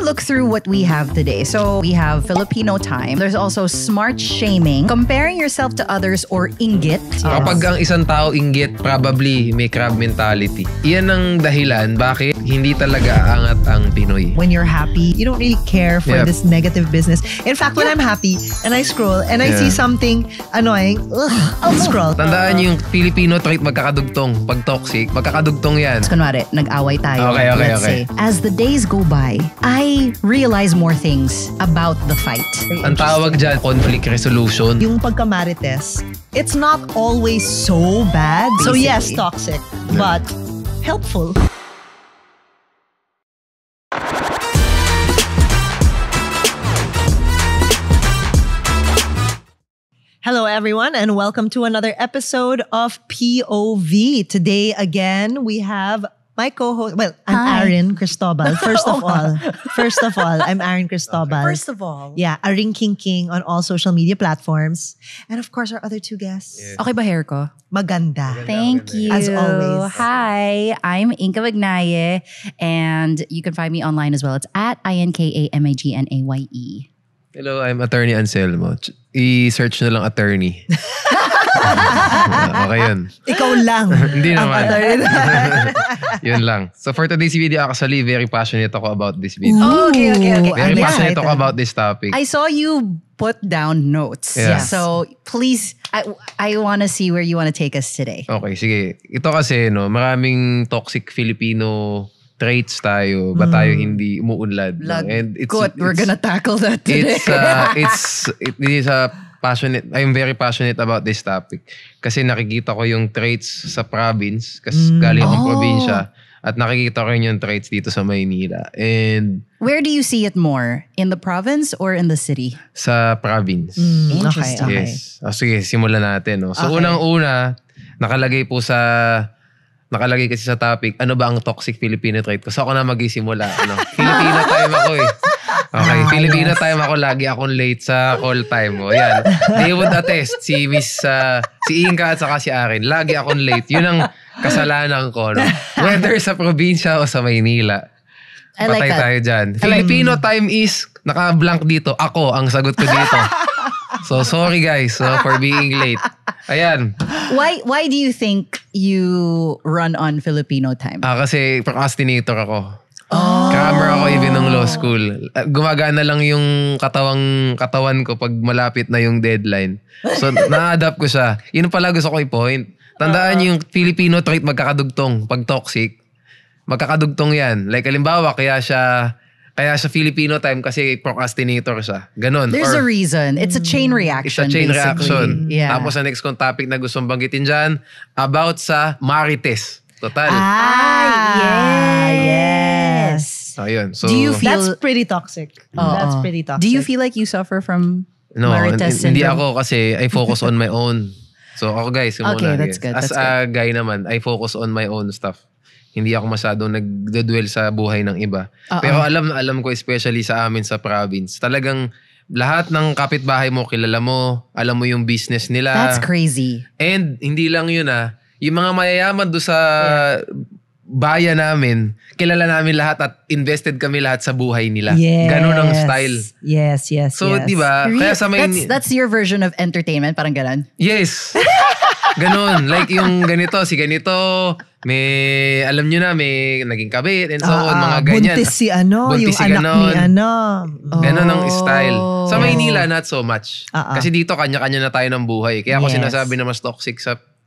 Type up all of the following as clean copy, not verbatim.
look through what we have today. So we have Filipino time. There's also smart shaming, comparing yourself to others or inggit. Kapag ang isang tao inggit, probably may crab mentality. Iyan ang dahilan bakit hindi talaga aangat ang Pinoy. When you're happy, you don't really care for this negative business. In fact, when I'm happy and I scroll and I see something annoying, I'll scroll. Tandaan yung Filipino trait magkakadugtong. Pag toxic, magkakadugtong yan. Kunwari, nag-away tayo. Okay. Let's say. As the days go by, I realize more things about the fight. Ang tawag dyan, conflict resolution. Yung pagkamarites, it's not always so bad. So yes, toxic, but helpful. Hello, everyone, and welcome to another episode of POV. Today, again, we have my co-host. Well, I'm Aaron Cristobal. First of all, I'm Aaron Cristobal. First of all. Yeah, Aring King King on all social media platforms. And of course, our other two guests. Yes. Okay ba hair ko? Maganda. Thank you. As always. Hi, I'm Inka Magnaye, and you can find me online as well. It's at INKAMAGNAYE. Hello, I'm Attorney Anselmo. I-search na lang attorney. Okay yun. Ikaw lang. Hindi naman. Yun lang. So for today's video, actually, very passionate ako about this video. Okay. Very passionate ako about this topic. I saw you put down notes. Yeah. So please, I want to see where you want to take us today. Okay, sige. Ito kasi, maraming toxic Filipino traits tayo, ba tayo hindi umuunlad? And we're gonna tackle that today. It is a passionate. I'm very passionate about this topic kasi nakikita ko yung traits sa province kasi galing akong probinsya at nakikita ko rin yung traits dito sa Maynila. And where do you see it more? In the province or in the city? Sa province. Interesting. Yes. Sige, simulan natin. No? So unang-una, nakalagay kasi sa topic, ano ba ang toxic Filipino trait ko? So ako na mag-isimula. Filipino time ako eh. Okay, Filipino time ako. Lagi akong late sa call time ko. Yan. They would attest. Si Inka at saka si Aaron. Lagi akong late. Yun ang kasalanan ko. No? Whether sa probinsya o sa Maynila. Patay tayo dyan. Filipino time is, naka-blank dito. Ako ang sagot ko dito. So sorry guys for being late. Ayan. Why do you think you run on Filipino time? Kasi procrastinator ako. Crammer ako even nung law school. Gumagana lang yung katawan ko pag malapit na yung deadline. So na-adapt ko siya. Yun pala gusto ko i-point. Tandaan yung Filipino trait magkakadugtong. Pag toxic, magkakadugtong yan. Like halimbawa, kaya siya Filipino time kasi procrastinator siya. Ganon. There's a reason. It's a chain reaction. It's a chain reaction. Yeah. Tapos ang next kong topic na gustong banggitin dyan, about sa marites. Total. Yes. Ayun. So, do you feel... That's pretty toxic. That's pretty toxic. Do you feel like you suffer from no, marites hindi syndrome? ako kasi I focus on my own. So ako guys, okay, that's good. As a guy naman, I focus on my own stuff. Hindi ako masyadong nagdodwell sa buhay ng iba. Pero alam ko especially sa amin sa province. Talagang lahat ng kapitbahay mo, kilala mo, alam mo yung business nila. That's crazy. And hindi lang yun yung mga mayayaman doon sa bayan namin, kilala namin lahat at invested kami lahat sa buhay nila. Yes. Ganun ang style. Yes. So, di ba? Kaya sa that's your version of entertainment, parang ganun? Yes. Ganun. Like yung ganito, si ganito, may, alam nyo na, may naging kabit and so on, mga ganyan. Buntis si yung anak ni Ganun ang style. Sa Maynila, not so much. Kasi dito, kanya-kanya na tayo ng buhay. Kaya ako sinasabi na mas toxic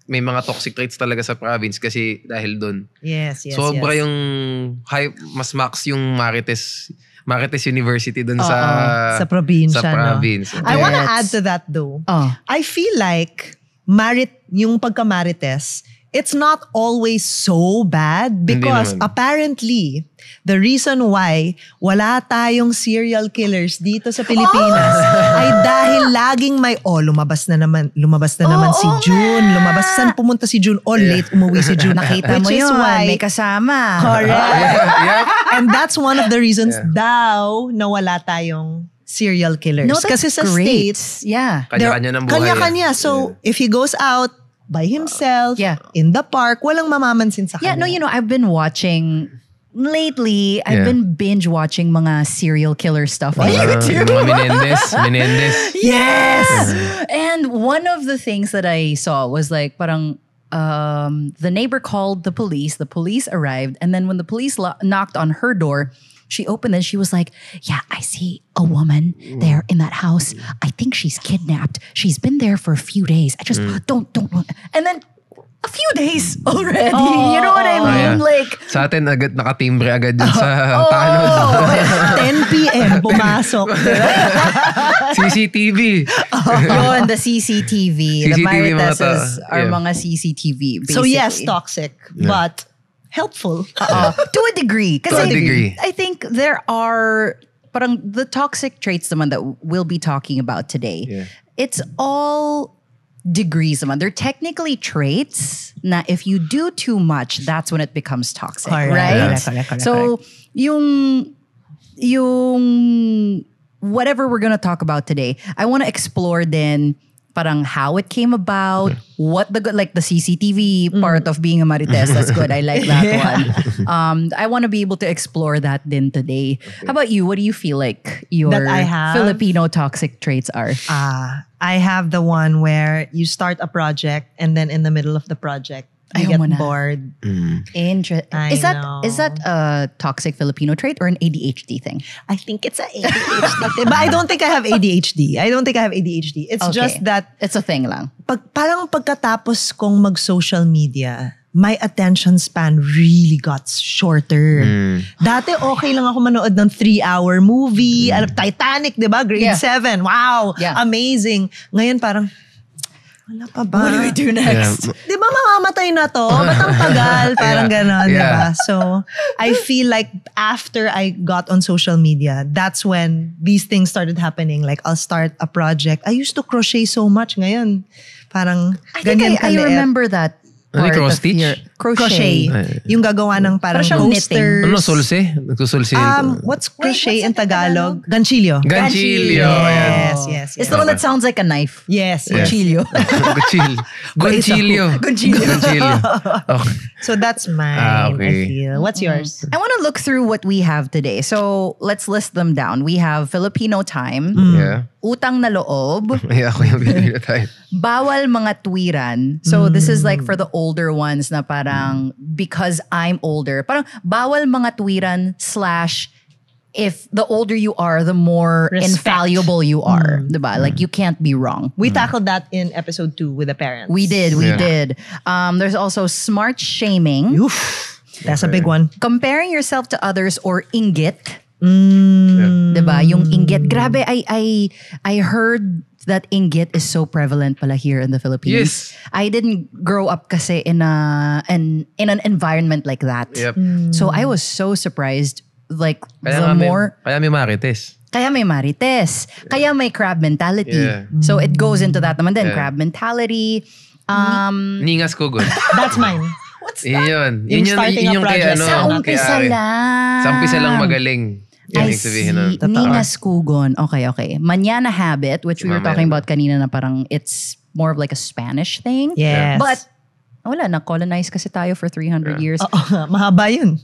may mga toxic traits talaga sa province kasi dahil doon. Yes. Sobra yung mas max yung Marites University doon sa probinsya. Sa province. No? I wanna add to that though. I feel like yung pagka-marites, it's not always so bad because apparently the reason why wala tayong serial killers dito sa Pilipinas ay dahil laging may lumabas na naman si June, saan pumunta si June, late umuwi si June. Nakita mo yun, may kasama. Correct. And that's one of the reasons daw na wala tayong serial killers. No, that's kasi sa great. States, kanya-kanya ng buhay. Kanya-kanya. So, if he goes out by himself, in the park, walang mamamansin sa kanya. Yeah, no, I've been watching lately, I've been binge watching mga serial killer stuff on YouTube. Mga Menendez. Yes! And one of the things that I saw was like parang the neighbor called the police arrived, and then when the police knocked on her door, she opened it, she was like, yeah, I see a woman there in that house. I think she's kidnapped. She's been there for a few days. I just don't. And then a few days already. Oh, you know what I mean? Like, sa atin, agad nakatimbre agad dun sa tanod. 10 p.m. pumasok. CCTV. Yun, the CCTV. The Mariteses are mga CCTV, basically. So yes, toxic, but helpful. To a degree. To a degree. I think there are parang the toxic traits naman that we'll be talking about today. Yeah. It's all degrees naman. They're technically traits na if you do too much, that's when it becomes toxic. Right? Correct. So, yung whatever we're gonna talk about today, I want to explore then parang how it came about, what the CCTV part of being a Marites. That's good. I like that one. I want to be able to explore that then today. Okay. How about you? What do you feel like your Filipino toxic traits are? I have the one where you start a project and then in the middle of the project, you get bored. Interesting. Is that a toxic Filipino trait or an ADHD thing? I think it's an ADHD thing. But I don't think I have ADHD. It's just that it's a thing lang. Parang pagkatapos kong mag-social media, my attention span really got shorter. Dati okay lang ako manood ng 3-hour movie. Titanic, di ba? Grade 7. Wow. Yeah. Amazing. Ngayon parang, wala pa ba? What do we do next? Di ba mamamatay na to? Ba't ang tagal? Parang ganon, di ba? So, I feel like after I got on social media, that's when these things started happening. Like, I'll start a project. I used to crochet so much ngayon. Parang, ganyan I remember that. Crochet. Yung gagawa ng parang posters. Ano, sulse? Nagsusulse. What's crochet in Tagalog? Ganchilyo. Yes. It's the one that sounds like a knife. Yes. Ganchilyo. Ganchilyo. Okay. So that's mine, I feel. What's yours? I want to look through what we have today. So let's list them down. We have Filipino time. Yeah. Utang na loob. Ako yung Filipino time. Bawal mga tuwiran. So this is like for the older ones na parang because I'm older. Parang bawal mga tuwiran / if the older you are, the more infallible you are. Diba? Like you can't be wrong. We tackled that in episode 2 with the parents. We did. There's also smart shaming. Oof. That's a big one. Comparing yourself to others or inggit. Diba? Yung inggit. Grabe, I heard that inggit is so prevalent pala here in the Philippines. Yes. I didn't grow up kasi in an environment like that. Yep. So I was so surprised. Like Kaya may marites. Kaya may marites. Kaya may crab mentality. Yeah. So it goes into that naman din. Crab mentality. Ningas kugon. That's mine. What's that? Yun Starting a project. Sa umpisa lang. Sa umpisa lang magaling. I see. Ningas kugon. Okay. Manana habit, which we were talking about kanina na parang it's more of like a Spanish thing. Yes. But wala, na-colonize kasi tayo for 300 years. Mahaba yun.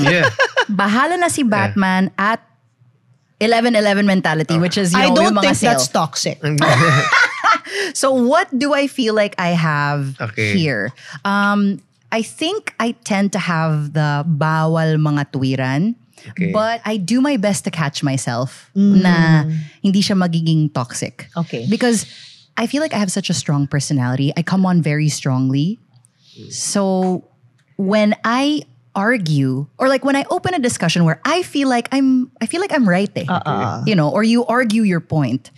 Yeah. Bahala na si Batman at 11-11 mentality, which is, I don't yung mga think that's toxic. So what do I feel like I have here? I think I tend to have the bawal mga tuwiran. Okay. But I do my best to catch myself na hindi siya magiging toxic. Okay. Because I feel like I have such a strong personality. I come on very strongly. So when I argue or like when I open a discussion where I feel like I'm right, you know, or you argue your point,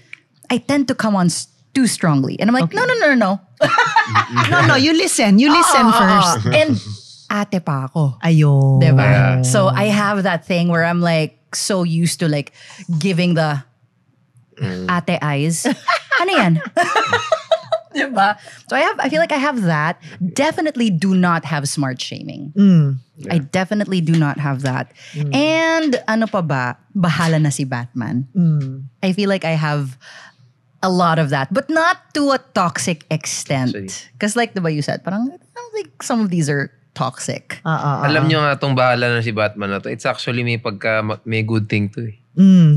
I tend to come on too strongly, and I'm like, no. No, you listen first. And ate pa ako. Ayo. Diba? Yeah. So I have that thing where I'm like so used to like giving the ate eyes. Ano yan? Diba? So I feel like I have that. Definitely do not have smart shaming. I definitely do not have that. And ano pa ba? Bahala na si Batman. I feel like I have a lot of that, but not to a toxic extent. Because like diba you said, parang I don't think some of these are toxic. Alam nyo nga itong bahala na si Batman na to. It's actually may good thing to eh.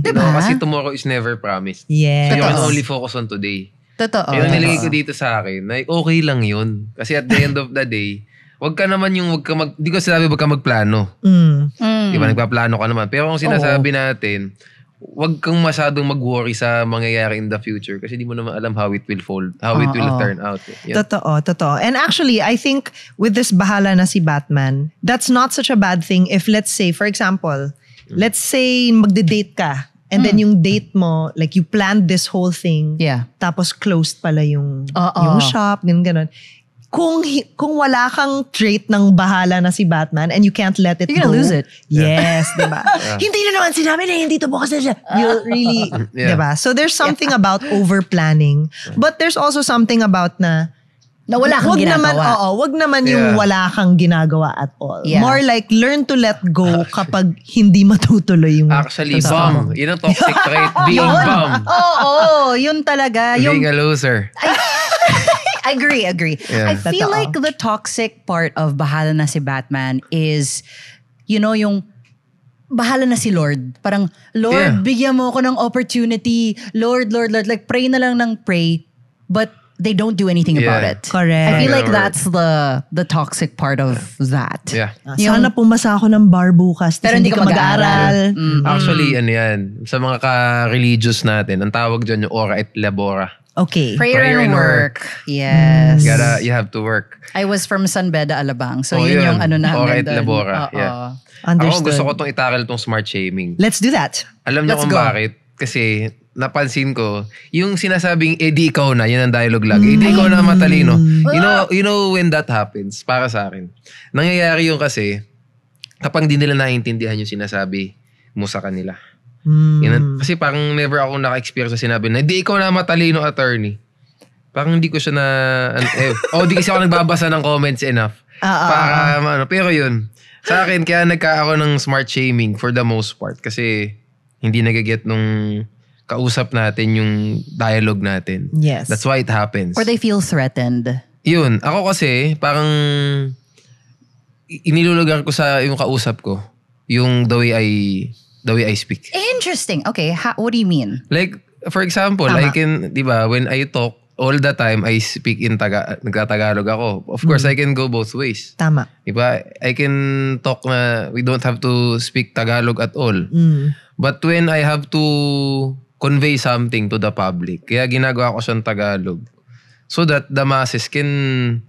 Diba? Kasi tomorrow is never promised. Yes. So you can only focus on today. Totoo. Yung nilagay ko dito sa akin, na okay lang yun. Kasi at the end of the day, di ko sinabi wag ka magplano. Di ba, nagpaplano ka naman. Pero kung sinasabi natin, wag kang masyadong mag-worry sa mangyayari in the future kasi di mo naman alam how it will turn out. Yeah. Totoo. And actually, I think with this bahala na si Batman, that's not such a bad thing if let's say, for example, let's say magde-date ka and then yung date mo, like you planned this whole thing, tapos closed pala yung shop, ganun. Kung wala kang trait ng bahala na si Batman and you can't let it You're go. You're gonna lose it. Yes, diba? Hindi na naman sinabi na hindi to bukas na siya. You'll really, diba? So there's something about over-planning. But there's also something about na wala kang ginagawa. Wag naman yung wala kang ginagawa at all. Yeah. More like learn to let go kapag hindi matutuloy yung... Actually, bum. Yun ang toxic trait. Being bum. Yun talaga. Being a loser. I agree. Yeah. I feel like the toxic part of bahala na si Batman is, yung bahala na si Lord. Parang, Lord, bigyan mo ako ng opportunity. Lord. Like, pray na lang ng pray. But they don't do anything about it. Correct. I feel like that's the toxic part of that. Yeah. Sana pumasa ako ng bar bukas. Pero hindi ka mag-aaral. Actually, yan. Sa mga ka-religious natin, ang tawag dyan yung ora et labora. Okay. Prayer and work. Yes. You have to work. I was from San Beda, Alabang. So yun yung namin. Ora et labora. Yeah. Understood. Ako gusto ko itong itakal itong smart shaming. Let's do that. Alam niyo kung bakit? Kasi napansin ko, yung sinasabing, di ikaw na, yun ang dialogue lagi. Di ikaw na matalino. You know when that happens, para sa akin, nangyayari yung kasi, kapag di nila naiintindihan yung sinasabi mo sa kanila. Kasi parang never ako naka-experience sa sinabi na, di ikaw na matalino, attorney. Parang hindi ko siya na, di kasi ako nagbabasa ng comments enough. Pero yun, sa akin, kaya nagka ako ng smart shaming for the most part. Kasi, hindi nagaget nung kausap natin yung dialogue natin. Yes. That's why it happens. Or they feel threatened. Yun. Ako kasi, parang inilulugar ko sa yung kausap ko, yung the way I speak. Interesting. Okay. What do you mean? Like, for example, I can, di ba, when I talk, all the time, I speak in nagtatagalog ako. Of course, I can go both ways. Tama. Diba? I can talk na we don't have to speak Tagalog at all. But when I have to convey something to the public, kaya ginagawa ko siyang Tagalog. So that the masses can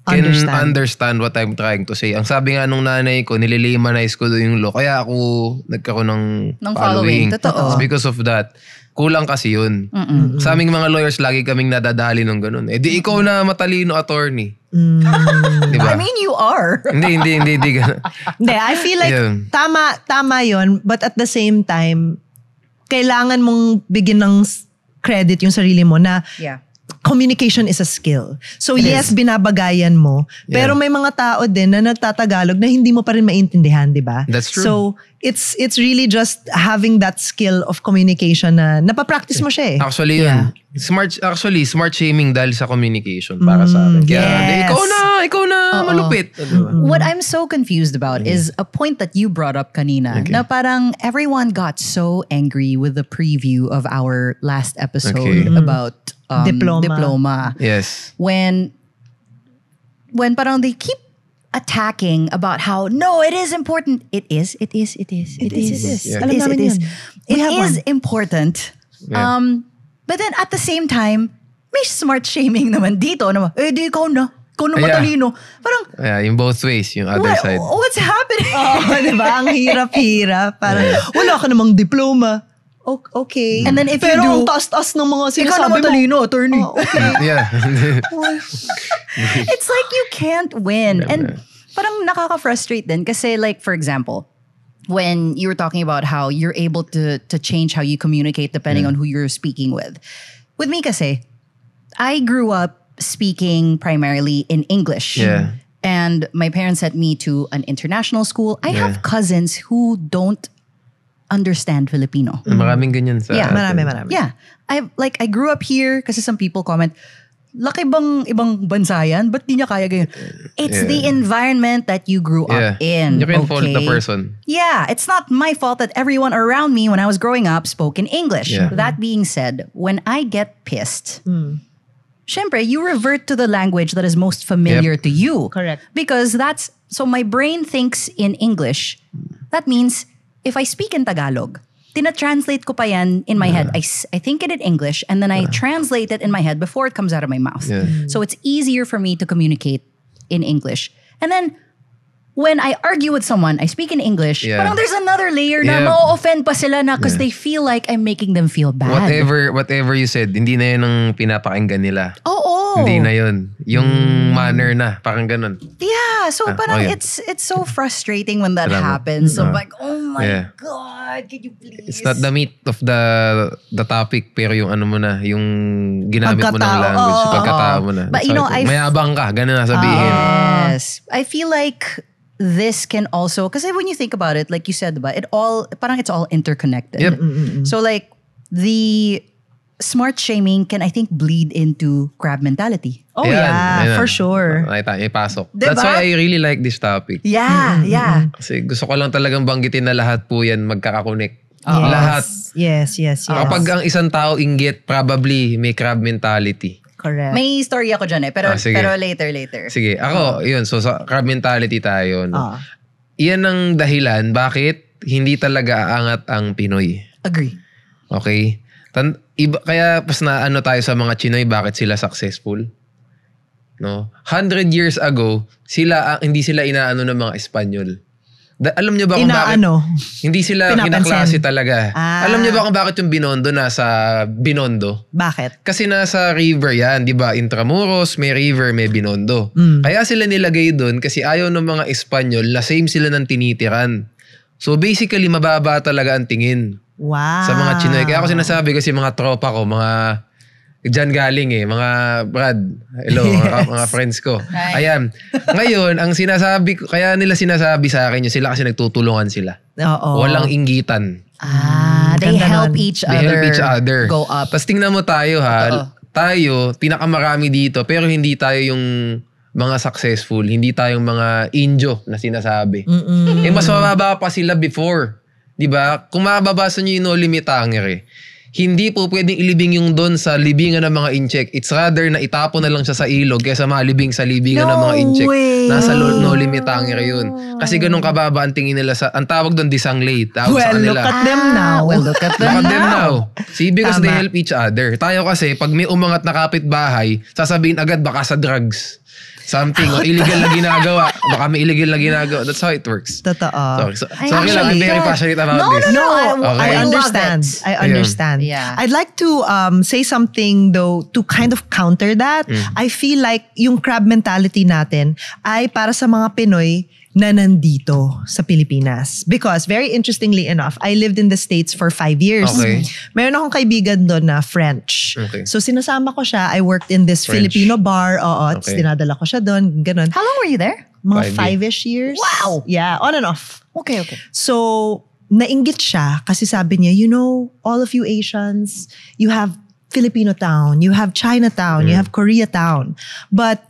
understand what I'm trying to say. Ang sabi nga nung nanay ko, nililimanize ko doon yung law. Kaya ako nagkaroon ng following. Totoo. It's because of that. Kulang kasi yun. Sa aming mga lawyers, lagi kaming nadadali ng ganun. Di ikaw na matalino, attorney. Diba? I mean, you are. Hindi. Hindi, I feel like tama yun. But at the same time, kailangan mong bigyan ng credit yung sarili mo na communication is a skill. So yes, binabagayan mo. Pero may mga tao din na nagtatagalog na hindi mo pa rin maintindihan, di ba? That's true. So it's really just having that skill of communication na napapractice mo siya eh. Actually, yun. Smart shaming dahil sa communication para sa akin. Kaya, ikaw na malupit. What I'm so confused about is a point that you brought up kanina na parang everyone got so angry with the preview of our last episode about diploma. Yes. When parang they keep attacking about how no, it is important. It is. Yeah. Alam namin yun. It is important. Yeah. But then at the same time, may smart shaming naman dito naman. Di ikaw na. Ikaw na matalino. Parang, yung both ways, yung other side. What's happening? Diba? Ang hirap-hirap. Parang, wala ka namang diploma. Okay. And then if pero you do, ang taas-taas ng mga sinasabi ikaw na matalino, attorney. Yeah. It's like you can't win. And parang nakaka-frustrate din. Kasi like, for example, when you were talking about how you're able to change how you communicate depending on who you're speaking with. With me kasi, I grew up speaking primarily in English. Yeah. And my parents sent me to an international school. I have cousins who don't understand Filipino. Maraming ganyan sa marami. Yeah. I grew up here kasi some people comment, laki bang ibang bansa yan? Ba't di niya kaya ganyan? It's the environment that you grew up in. You can fault the person. Yeah, it's not my fault that everyone around me when I was growing up spoke in English. Yeah. That being said, when I get pissed, syempre, you revert to the language that is most familiar to you. Correct. Because so my brain thinks in English. That means, if I speak in Tagalog, tina-translate ko pa yan in my head. I think it in English and then I translate it in my head before it comes out of my mouth. Yeah. So it's easier for me to communicate in English. And then, when I argue with someone, I speak in English, parang there's another layer na ma-offend pa sila na because they feel like I'm making them feel bad. Whatever you said, hindi na yun ang pinapakinggan nila. Oo. Hindi na yun. Yung manner na, parang ganun. Yeah, so parang it's so frustrating when that happens. So like, oh my God, can you please? It's not the meat of the topic, pero yung ano mo na, yung ginamit mo ng language, pagkatao mo na. But mayabang ka, ganun na sabihin. Yes. I feel like this can also, because when you think about it, like you said, it's all interconnected. Yep. So like the smart shaming can, I think, bleed into crab mentality. Oh yeah, for sure. May pasok. Diba? That's why I really like this topic. Yeah, yeah. Kasi gusto ko lang talagang banggitin na lahat po yan magkakakonek. Yes. Lahat. Yes. Kapag ang isang tao inggit, probably may crab mentality. Correct. May story ako dyan pero later. Sige, ako, yun. So, sa crab mentality tayo. No? Iyan ang dahilan bakit hindi talaga aangat ang Pinoy. Agree. Okay? Kaya pas na tayo sa mga Chinoy, bakit sila successful? No? 100 years ago, hindi sila inaano ng mga Espanyol. Alam niyo ba kung bakit? Hindi sila kinaklase talaga. Alam niyo ba kung bakit yung Binondo nasa Binondo? Bakit? Kasi nasa river yan, di ba? Intramuros, may river, may Binondo. Kaya sila nilagay doon kasi ayaw ng mga Espanyol na same sila ng tinitiran. So basically, mababa talaga ang tingin. Wow. Sa mga Chinoy. Kaya ako sinasabi kasi mga tropa ko, mga dyan galing mga Brad, hello, mga friends ko. Hi. Ayan. Ngayon, kaya nila sinasabi sa akin sila kasi nagtutulungan sila. Oo. Walang inggitan. They help each other go up. Tapos tingnan mo tayo tayo, pinakamarami dito, pero hindi tayo yung mga successful, hindi tayong mga Indio na sinasabi. Mas mababa pa sila before. Diba? Kung mababasa nyo yung No Limit Hanger hindi po pwedeng ilibing yung doon sa libingan ng mga incheck. It's rather na itapon na lang siya sa ilog kaysa malibing sa libingan ng mga incheck. Nasa No Limit Hanger yun. Kasi ganun kababa ang tingin nila ang tawag doon disanglay. Look at them now. Look at them now. See, because they help each other. Tayo kasi, pag may umangat na kapitbahay, sasabihin agad baka sa drugs. Something o illegal na ginagawa. Baka may illegal na ginagawa. That's how it works. Totoo. Sorry lang, I'm very passionate about this. No. Okay. I understand. I understand. Yeah. I'd like to say something though to kind of counter that. I feel like yung crab mentality natin ay para sa mga Pinoy na nandito sa Pilipinas. Because very interestingly enough, I lived in the States for 5 years. Okay. Meron akong kaibigan doon na French. Okay. So sinasama ko siya. I worked in this French. Filipino bar. Tapos Okay. dinadala ko siya doon. Ganun. How long were you there? Mga 5 5-ish years. Wow! Yeah, on and off. Okay. So, nainggit siya kasi sabi niya, all of you Asians, you have Filipino town, you have Chinatown, you have Koreatown. But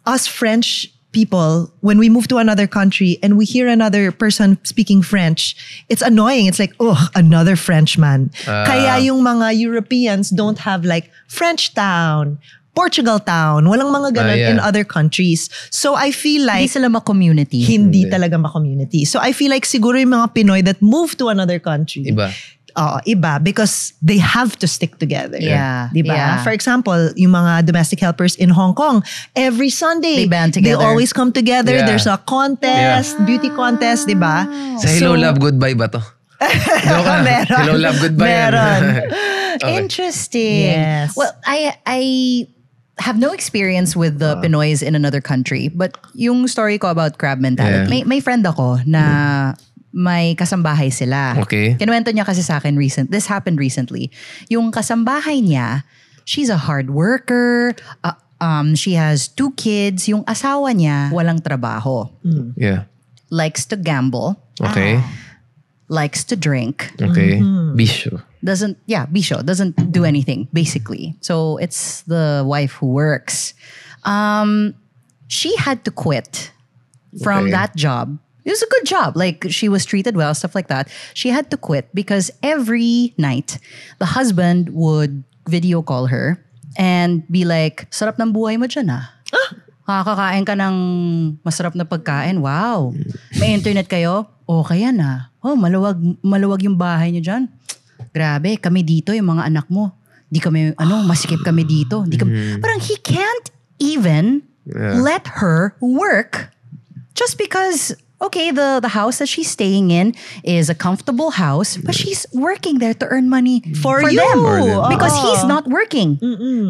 us French people, when we move to another country and we hear another person speaking French, it's annoying. It's like, another Frenchman. Kaya yung mga Europeans don't have like French town, Portugal town, walang mga ganun in other countries. So I feel like Hindi sila ma-community. hindi talaga ma-community. So I feel like siguro yung mga Pinoy that move to another country. Iba. Iba because they have to stick together. Yeah. Diba? Yeah. For example, yung mga domestic helpers in Hong Kong, every Sunday, They band together. they always come together. Yeah. There's a contest, beauty contest, diba? Sa Hello Love Goodbye ba to? Meron. Hello Love Goodbye. Meron. Okay. Interesting. Yes. Well, I have no experience with the Pinoys in another country, but yung story ko about crab mentality, may friend ako na may kasambahay sila. Okay. Kinuwento niya kasi sa akin this happened recently. Yung kasambahay niya, she's a hard worker, she has 2 kids, yung asawa niya walang trabaho. Yeah. Likes to gamble. Okay. likes to drink. Okay. Bisyo. Bisho, doesn't do anything, basically. So it's the wife who works. She had to quit from that job. It was a good job. Like, she was treated well, stuff like that. She had to quit because every night, the husband would video call her and be like, sarap ng buhay mo dyan ah. Kakakain ka ng masarap na pagkain. Wow. May internet kayo? Okay yan ah. Oh, maluwag yung bahay niyo dyan. Grabe, kami dito, yung mga anak mo. Di kami, masikip kami dito. Parang he can't even let her work just because, okay, the house that she's staying in is a comfortable house, but she's working there to earn money for you. them. Because he's not working.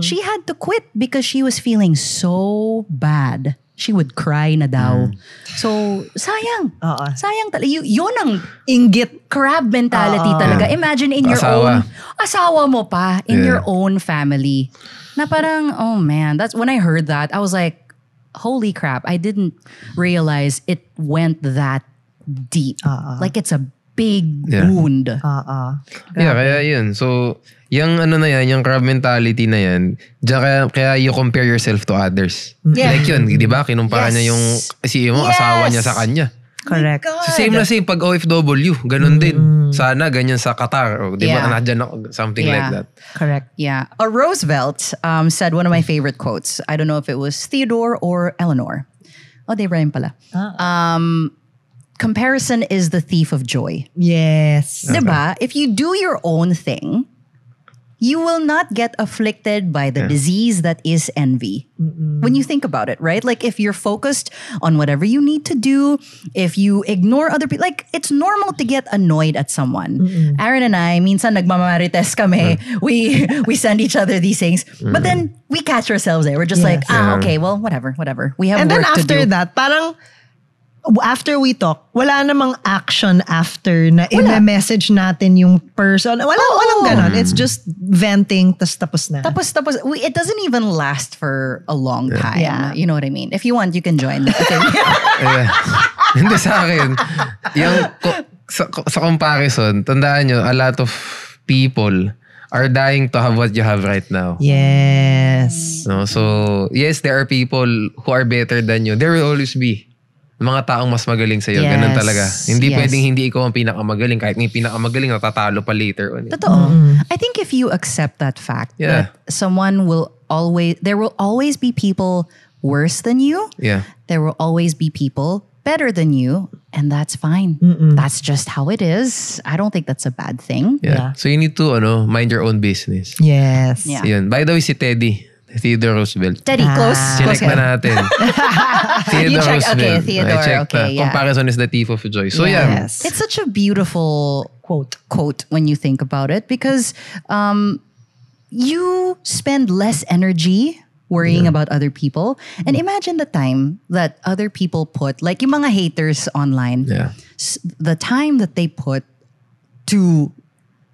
She had to quit because she was feeling so bad. She would cry na daw. So, sayang. Sayang talaga. Yun ang inggit crab mentality talaga. Imagine in your own, asawa mo pa, in your own family. Na parang, oh man, that's when I heard that, I was like, holy crap, I didn't realize it went that deep. Like it's a big wound. Yeah, kaya yun. So, yung yung crab mentality na yan, kaya you compare yourself to others. Like yun, di ba? Kinumpara niya yung CEO mo, asawa niya sa kanya. Correct. So same na same pag OFW, ganun din. Sana ganyan sa Qatar. O, di ba, nadyan ako, something like that. Correct. Yeah. Roosevelt said one of my favorite quotes. I don't know if it was Theodore or Eleanor. Oh, they rhyme pala. Comparison is the thief of joy. Yes. Diba? If you do your own thing, you will not get afflicted by the disease that is envy. When you think about it, right? Like if you're focused on whatever you need to do, if you ignore other people, like it's normal to get annoyed at someone. Aaron and I, minsan nagmamarites kami. We send each other these things. But then we catch ourselves there. We're just like, okay, well, whatever. We have and work to do. And then after that, parang after we talk, wala namang action after na i-message natin yung person. Walang ganon. It's just venting, tapos na. Tapos. It doesn't even last for a long time. Yeah. You know what I mean? If you want, you can join. Okay. Hindi sa akin. Yung, sa comparison, tandaan nyo, a lot of people are dying to have what you have right now. Yes. No? So, yes, there are people who are better than you. There will always be mga taong mas magaling sa'yo. Ganun talaga. Hindi pwedeng hindi ikaw ang pinakamagaling. Kahit yung pinakamagaling, natatalo pa later on. Totoo. I think if you accept that fact, that there will always be people worse than you. Yeah. There will always be people better than you. And that's fine. That's just how it is. I don't think that's a bad thing. Yeah. So you need to mind your own business. Yes. Yeah. Yun. By the way, si Theodore Roosevelt. Teddy, close. Check na natin. Theodore Roosevelt. Okay, Theodore. I checked okay, yeah. Comparison is the thief of joy. So Yes. It's such a beautiful quote when you think about it because you spend less energy worrying about other people. And imagine the time that other people put, like yung mga haters online, the time that they put to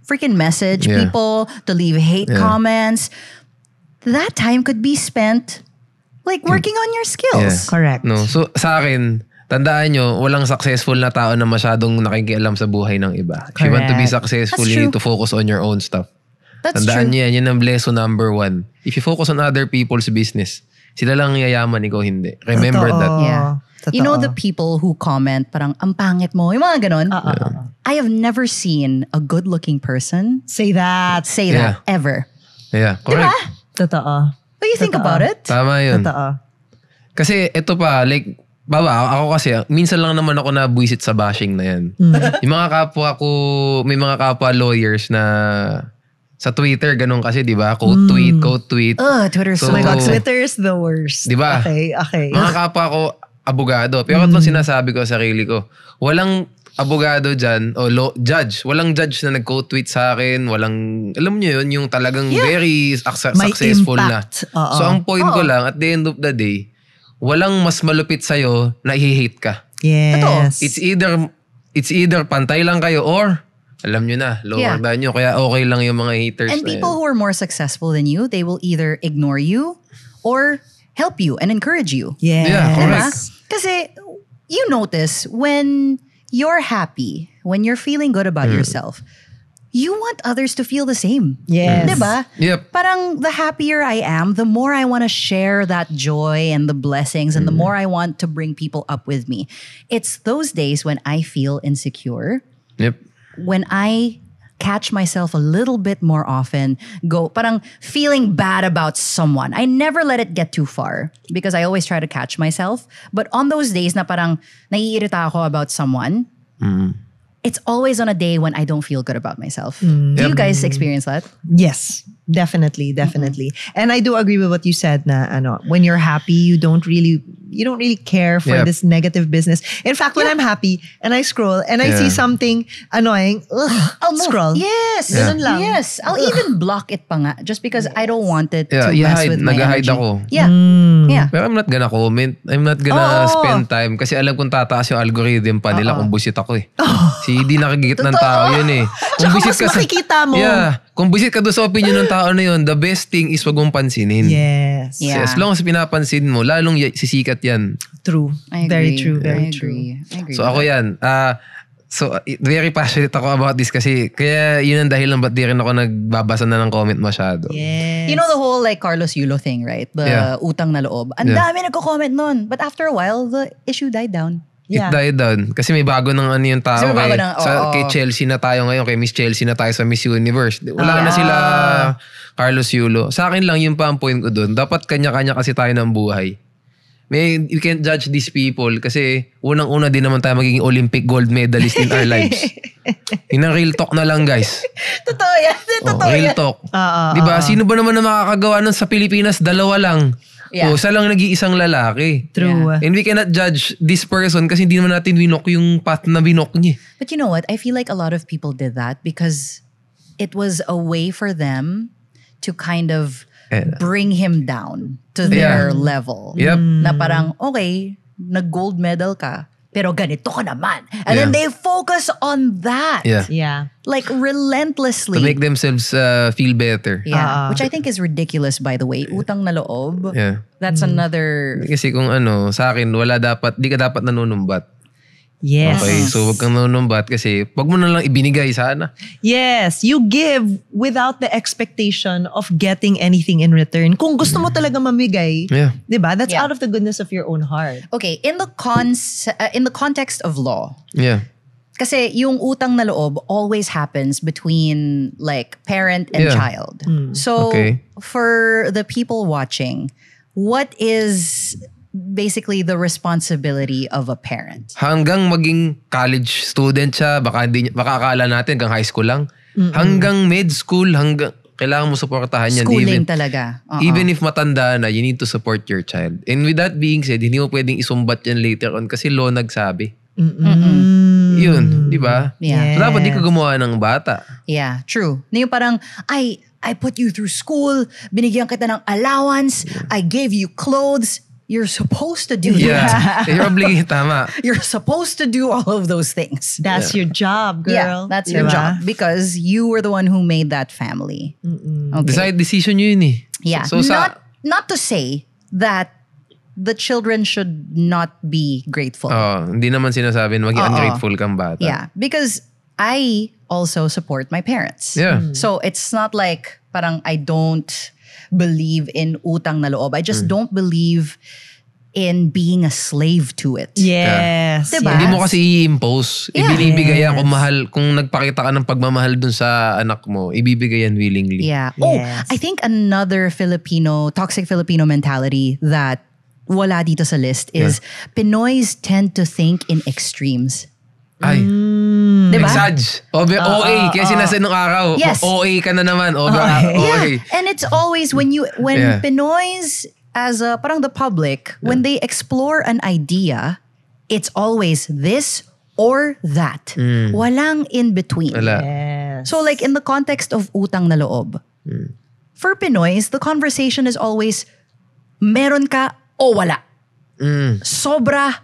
freaking message people, to leave hate comments. That time could be spent like working on your skills. Correct. No. So sa akin, tandaan nyo, walang successful na tao na masyadong nakikialam sa buhay ng iba. If you want to be successful, you need to focus on your own stuff. Tandaan nyo yan. Yan ang lesson number 1. If you focus on other people's business, sila lang yayaman, ikaw hindi. Remember that. Yeah. Totoo. You know the people who comment, parang, ang pangit mo. Yung mga ganon. I have never seen a good-looking person say that ever. Yeah, correct. Diba? Totoo. What do you think about it? Tama yun. Totoo. Kasi ito pa, like, ako kasi, minsan lang naman ako nabuisit sa bashing na yan. Yung mga kapwa ko, may mga kapwa lawyers na sa Twitter, ganun kasi, di ba? Quote tweet. Twitter's Oh my God, Twitter's the worst. Di ba? Okay. Mga kapwa ko, abogado. Pero itong sinasabi ko sa sarili ko, walang abogado dyan, o judge. Walang judge na nag-quote tweet sa akin. Walang, alam nyo yun, yung talagang very successful impact. na. So ang point ko lang, at the end of the day, walang mas malupit sa'yo na i-hate ka. Yes. It's either pantay lang kayo or alam nyo na, lower than nyo. Kaya okay lang yung mga haters And people who are more successful than you, they will either ignore you or help you and encourage you. Yes. Yeah, correct. Kasi you notice when you're happy, when you're feeling good about yourself, you want others to feel the same. Yes. Diba? Yep. Parang the happier I am, the more I want to share that joy and the blessings and the more I want to bring people up with me. It's those days when I feel insecure, Yep. when I catch myself a little bit more often, parang feeling bad about someone. I never let it get too far because I always try to catch myself. But on those days na parang naiirita ako about someone, it's always on a day when I don't feel good about myself. Do you guys experience that? Yes, definitely. And I do agree with what you said na when you're happy, you don't really care for this negative business. In fact, when I'm happy and I scroll and I see something annoying, I'll scroll. Yes. Ganun lang. Yes. I'll even block it pa nga just because I don't want it to Yeah, mess with my nag-hide energy. ako. Yeah. Yeah. Pero I'm not gonna comment. I'm not gonna spend time. Kasi alam kong tataas yung algorithm pa nila kung busit ako eh. Si hindi nakikita ng tao yun eh. Tsaka mas makikita mo. Yeah. Kung busit ka doon sa opinion ng tao na yun, the best thing is wag mong pansinin. Yes. Yeah. As long as pinapansin mo, lalong sisikat yan. True. I agree. Very true. I Very true. agree. So ako yan. Very passionate ako about this kasi kaya yun ang dahilan ba't di rin ako nagbabasa na ng comment masyado. Yes. You know the whole like Carlos Yulo thing, right? The utang na loob. Ang dami nagko-comment nun. But after a while, the issue died down. It died down. Kasi may bago ng yung tao. Kasi may bago Kay Chelsea na tayo ngayon. Kay Miss Chelsea na tayo sa Miss Universe. Wala na sila Carlos Yulo. Sa akin lang yung pa ang point ko dun. Dapat kanya-kanya kasi tayo ng buhay. You can't judge these people kasi unang-una din naman tayo magiging Olympic gold medalist in our lives. Yun ang real talk na lang, guys. Totoo yan. Totoo Real yan. talk. Diba? Sino ba naman na makakagawa nun sa Pilipinas? Dalawa lang. Yeah. Isa lang nag-iisang lalaki. True. And we cannot judge this person kasi hindi naman natin winok yung path na binok niya. But you know what? I feel like a lot of people did that because it was a way for them to kind of bring him down to their level. Yep. Na parang, okay, nag-gold medal ka, pero ganito ka naman. And then they focus on that. Yeah. Yeah. Like relentlessly. To make themselves feel better. Yeah. Which I think is ridiculous, by the way. Utang na loob. Yeah. That's another... Kasi kung sa akin, di ka dapat nanunumbat. Yes. Okay, so wag kang nanunumbat kasi wag mo na lang ibinigay sana. Yes, you give without the expectation of getting anything in return. Kung gusto mo talaga mamigay, diba? That's out of the goodness of your own heart. Okay, in the context of law, kasi yung utang na loob always happens between like parent and child. So for the people watching, what is basically the responsibility of a parent? Hanggang maging college student siya, baka akala natin hanggang high school lang. Hanggang med school, kailangan mo suportahan yan. Schooling talaga. Even if matanda na, you need to support your child. And with that being said, hindi mo pwedeng isumbat yan later on kasi law nagsabi. Yun, di ba? Yeah. So dapat di ka gumawa ng bata. Yeah, true. Na yung parang, I put you through school, binigyan kita ng allowance, I gave you clothes. You're supposed to do that. You're obligated, tama. You're supposed to do all of those things. That's your job, girl. Yeah, that's your job because you were the one who made that family. Okay. Decision yun eh. Yeah. So not to say that the children should not be grateful. Hindi naman sinasabi na maging ungrateful kang bata. Yeah, because I also support my parents. Yeah. So it's not like parang I don't believe in utang na loob. I just don't believe in being a slave to it. Yes. Diba? Hindi mo kasi i-impose. Ibinibigay yan kung nagpakita ka ng pagmamahal dun sa anak mo, ibibigay yan willingly. Yeah. Oh, I think another toxic Filipino mentality that wala dito sa list is Pinoys tend to think in extremes. Ay. Diba? Exage. OA. Kaya sinasabi nung araw, OA ka na naman. OA. Yeah. And it's always when Pinoys as parang the public, when they explore an idea, it's always this or that. Walang in between. Wala. Yes. So like in the context of utang na loob, for Pinoys, the conversation is always meron ka o wala. Sobra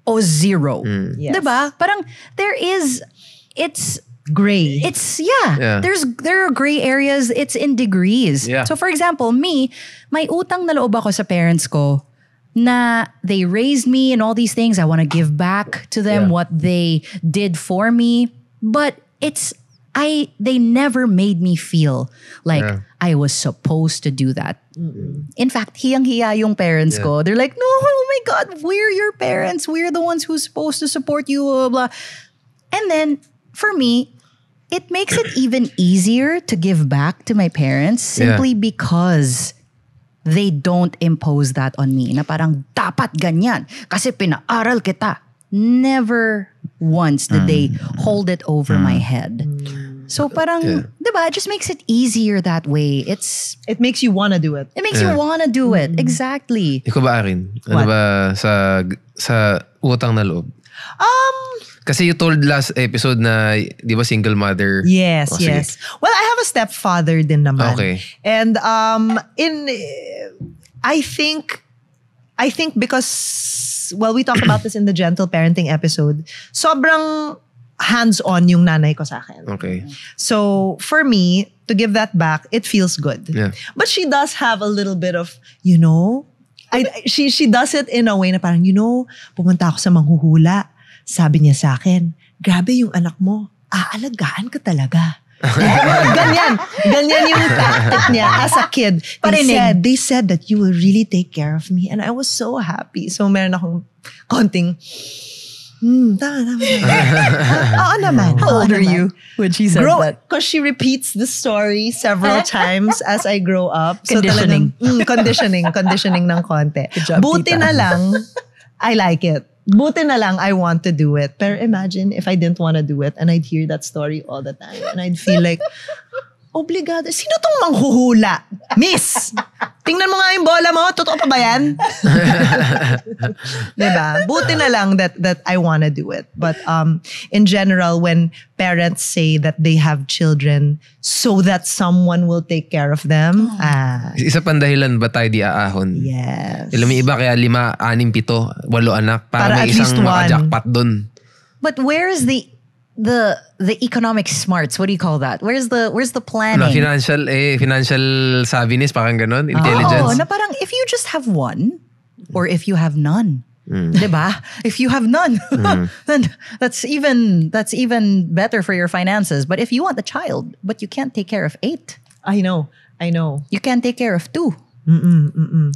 o zero. Yes. Diba? Parang it's gray. There are gray areas. It's in degrees. Yeah. So for example, may utang na loob ako sa parents ko na they raised me and all these things. I want to give back to them what they did for me. But they never made me feel like I was supposed to do that. In fact, hiyang-hiya yung parents ko. They're like, no, oh my God, we're your parents. We're the ones who's supposed to support you, blah, blah. And then, for me, it makes it even easier to give back to my parents simply because they don't impose that on me. Na parang, dapat ganyan. Kasi pinaaral kita. Never once did they hold it over my head. So parang, diba, it just makes it easier that way. It makes you wanna do it. It makes you wanna do it. Exactly. Ikaw ba, Arin? Ano ba sa utang na loob? Kasi you told last episode na, di ba, single mother? Yes, yes. Well, I have a stepfather din naman. Okay. And I think because, well, we talked about this in the gentle parenting episode, sobrang hands-on yung nanay ko sa akin. Okay. So, for me, to give that back, it feels good. Yeah. But she does have a little bit of, she does it in a way na parang, pumunta ako sa manghuhula. Sabi niya sa akin, grabe yung anak mo, aalagaan ka talaga. Ganyan yung tactic niya as a kid. They said that you will really take care of me. And I was so happy. So meron akong konting, tama. Oo naman. How old are you when she said that? Because she repeats the story several times as I grow up. Conditioning. So conditioning ng konti. Good job, Buti tita. na lang, I like it. Buti na lang, I want to do it. Pero imagine if I didn't want to do it and I'd hear that story all the time. And I'd feel like, obligado. Sino tong manghuhula? Miss! Tingnan mo nga yung bola mo. Totoo pa ba yan? Diba? Buti na lang that I want to do it. But in general, when parents say that they have children so that someone will take care of them, Isa pang dahilan ba tayo di aahon? yes. Ilang may iba kaya 5, 6, 7, 8 anak para Para may at least isang one. maka-jackpot dun. But where's the economic smarts? What do you call that? Where's the planning? Financial savviness, parang ganon, intelligence. Na parang if you just have one or if you have none. Diba? If you have none, then that's even better for your finances. But if you want a child, but you can't take care of 8. I know. You can't take care of 2.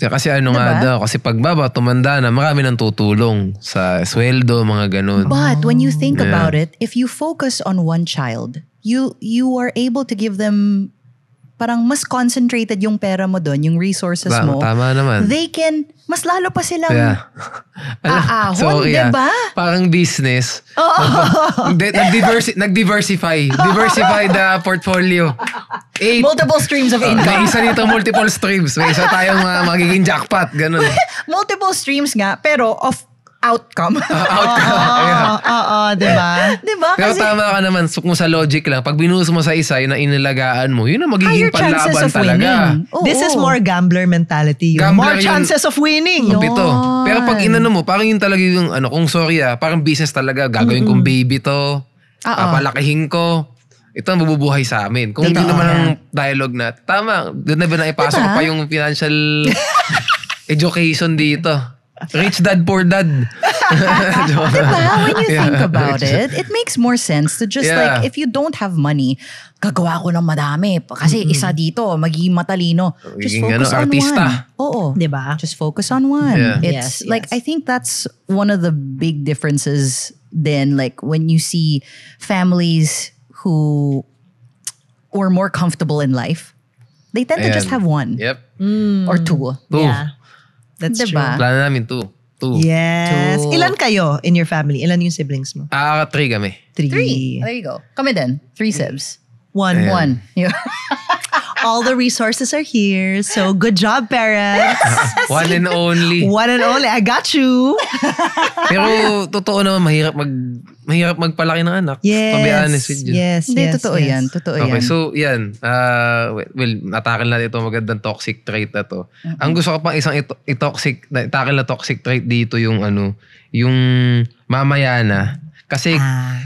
Kasi ano Diba? nga daw, kasi pagbaba, tumanda na, marami nang tutulong sa sweldo, mga ganon. But when you think about it, if you focus on one child, you are able to give them parang mas concentrated yung pera mo doon, yung resources mo. Tama naman. They can, mas lalo pa silang aahon, sorry, diba? Parang business. Nag-diversify. Diversify the portfolio. 8. Multiple streams of income. May isa dito, multiple streams. May isa tayong magiging jackpot. Ganun. Multiple streams nga, pero of outcome. Oo, diba? Diba? Pero Kasi tama ka naman, kung sa logic lang, pag binuhos mo sa isa, yun na inilagaan mo, yun ang magiging higher chances panlaban of talaga. winning. Oo. This is more gambler mentality. More Gambler chances of winning. Yung pito. Pero pag inano mo, parang yun talaga yung, kung sorry parang business talaga, gagawin kong baby to, papalakihin ko, ito ang bububuhay sa amin. Kung yun naman ang dialogue na, tama, doon na ba na ipasok pa yung financial education dito? Rich dad, poor dad. diba? When you think about it, it makes more sense to just like, if you don't have money, gagawa ko ng madami. Kasi isa dito, magiging matalino. Just focus on artista. one. Oo. Diba? Just focus on one. Yeah. It's like, I think that's one of the big differences then, like when you see families who were more comfortable in life, they tend to just have one Yep. or two. Yeah. That's Diba? true. Plano namin 2. Yes. 2. Ilan kayo in your family? Ilan yung siblings mo? 3 kami. 3. There you go. Kami din. 3 sibs. 1. One. Yeah. All the resources are here. So good job, parents. One and only. One and only. I got you. Pero totoo naman, mahirap magpalaki ng anak. Yes. To be honest with you. Yes. Hindi, yes, totoo yes. yan. Totoo Okay, yan. so yan. Well, natakil natin ito magandang toxic trait na to. Ang gusto ko pang isang itakil na toxic trait dito yung yung mamayana. Kasi,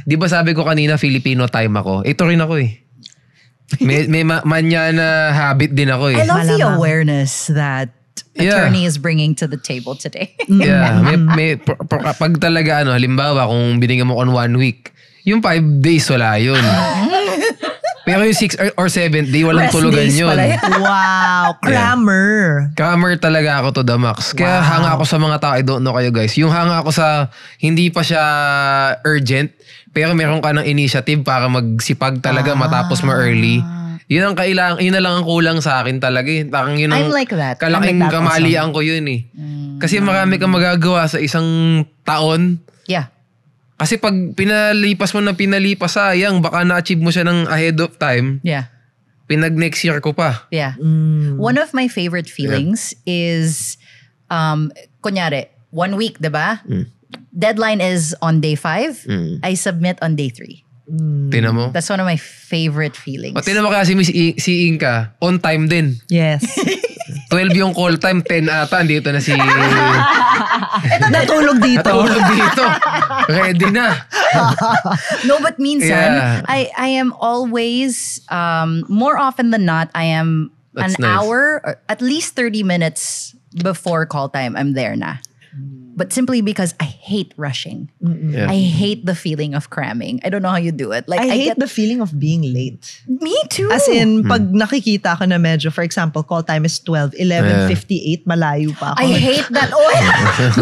di ba sabi ko kanina, Filipino time ako. Ito rin ako eh. May manyana habit din ako eh. I love the Malamang. awareness that attorney is bringing to the table today. Yeah. Pag talaga, halimbawa, kung binigyan mo on 1 week, yung 5 days, wala yun. Pero yung 6 or 7 day, walang Rest tulugan days yun. pala yun. Wow, crammer. Crammer talaga ako to the max. Kaya hanga ako sa mga tao, I don't know kayo guys. Yung hanga ako sa, hindi pa siya urgent, pero meron ka ng initiative para magsipag talaga matapos mo early. Yun ang kailangan, yun na lang ang kulang sa akin talaga eh. Parang yun ang I'm like that. kalaking I'm like that kamalian ko yun eh. Kasi marami kang magagawa sa isang taon. Yeah. Kasi pag pinalipas mo na pinalipas, sayang, baka na-achieve mo siya ng ahead of time. Yeah. Pinag next year ko pa. Yeah. One of my favorite feelings is, kunyari, 1 week, diba? Deadline is on day 5. I submit on day 3. Tinan mo? That's one of my favorite feelings. O tinan mo kasi si Inka, on time din. Yes. 12 yung call time, 10 ata, andito na si... Natulog dito. Natulog dito. Ready na. No, but minsan, Yeah. I am always, more often than not, I am That's an nice. hour, or at least 30 minutes before call time, I'm there na. But simply because I hate rushing. Yeah. I hate the feeling of cramming. I don't know how you do it. Like I hate get the feeling of being late. me too. As in, pag nakikita ko na medyo, for example, call time is 12, 11:58, malayo pa ako. I hate that. Oh,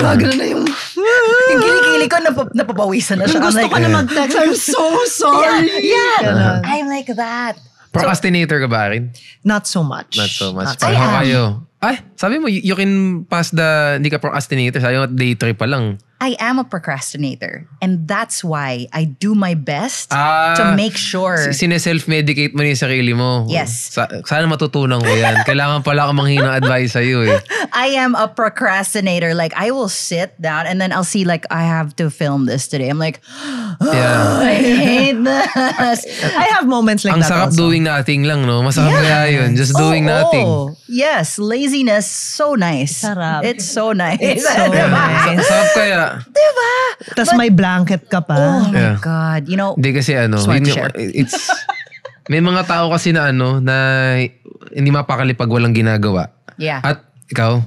gagano na yung kilikili ko, napapawisan na siya. Gusto I'm like, ko na mag-text, I'm so sorry. yeah. Ganon. I'm like that. Procrastinator ka ba rin? Not so much. Not so much. I Pareho am. kayo. Ay, sabi mo, you can pass hindi ka procrastinator. Sabi mo, day 3 pa lang. I am a procrastinator. And that's why I do my best Ah, to make sure. Sine-self-medicate mo na yung sarili mo. Yes. Sana matutunan ko yan. Kailangan pala ako manghinang advice sa'yo eh. I am a procrastinator. Like, I will sit down and then I'll see, like, I have to film this today. I'm like, Yeah. I hate this. I have moments like Ang that sarap also. doing nothing lang, no? Masarap kaya yun. Just doing nothing. Oh, yes. Laziness, so nice. Sarap. It's so nice. It's so nice. Sarap kaya. Tapos may blanket ka pa. Oh my Yeah. God. You know, Hindi kasi Smart yun share. it's, may mga tao kasi na na hindi mapakali pag walang ginagawa. yeah. At ikaw?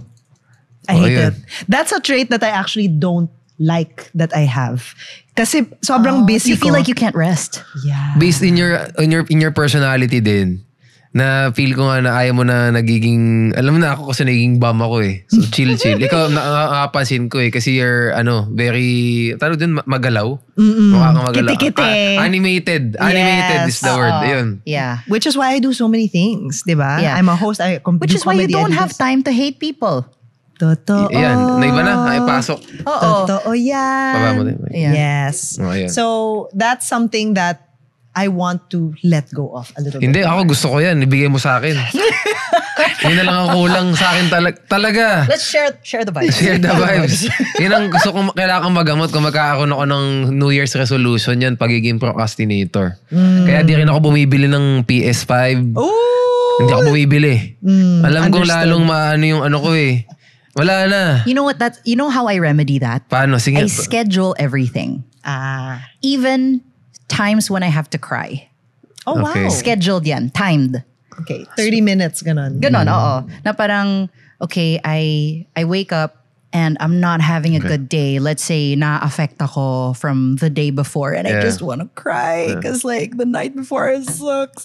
I hate yun. it. That's a trait that I actually don't like that I have. Kasi sobrang busy you feel ko. like you can't rest. Yeah. Based in your personality din, na feel ko nga na ayaw mo na nagiging, alam mo na ako kasi nagiging bum ako eh. So chill. Ikaw, nakapansin ko eh. Kasi you're, very, tawag din, magalaw. Mukha kang magalaw. Kiti-kiti. Animated. Animated is the word. Ayun. Yeah. Which is why I do so many things, di ba? Yeah. I'm a host. Which is why you don't have time to hate people. Totoo. Ayan. Na iba na. Ay, pasok. Oo. Totoo yan. Baba mo din. Yeah. Yes. Oh, ayan. So, that's something that I want to let go of a little bit. Hindi, ako gusto ko yan. Ibigay mo sa akin. Yun na lang ang kulang sa akin talaga. Let's share the vibes. Share the vibes. Yun ang gusto kong kailangan magamot kung magkakaroon ako ng New Year's resolution yan, pagiging procrastinator. Kaya di rin ako bumibili ng PS5. Ooh! Hindi ako bumibili. Alam ko understood. lalong maano yung ano ko eh. Wala na. You know what? You know how I remedy that? Paano? Sige. I schedule everything. Even times when I have to cry. Oh, Okay. wow. Scheduled yan. Timed. Okay, 30 minutes, ganon. Ganon, oo. Na parang, okay, I wake up and I'm not having a good day. Let's say, na-affect ako from the day before and I Yeah. just want to cry because like the night before sucks.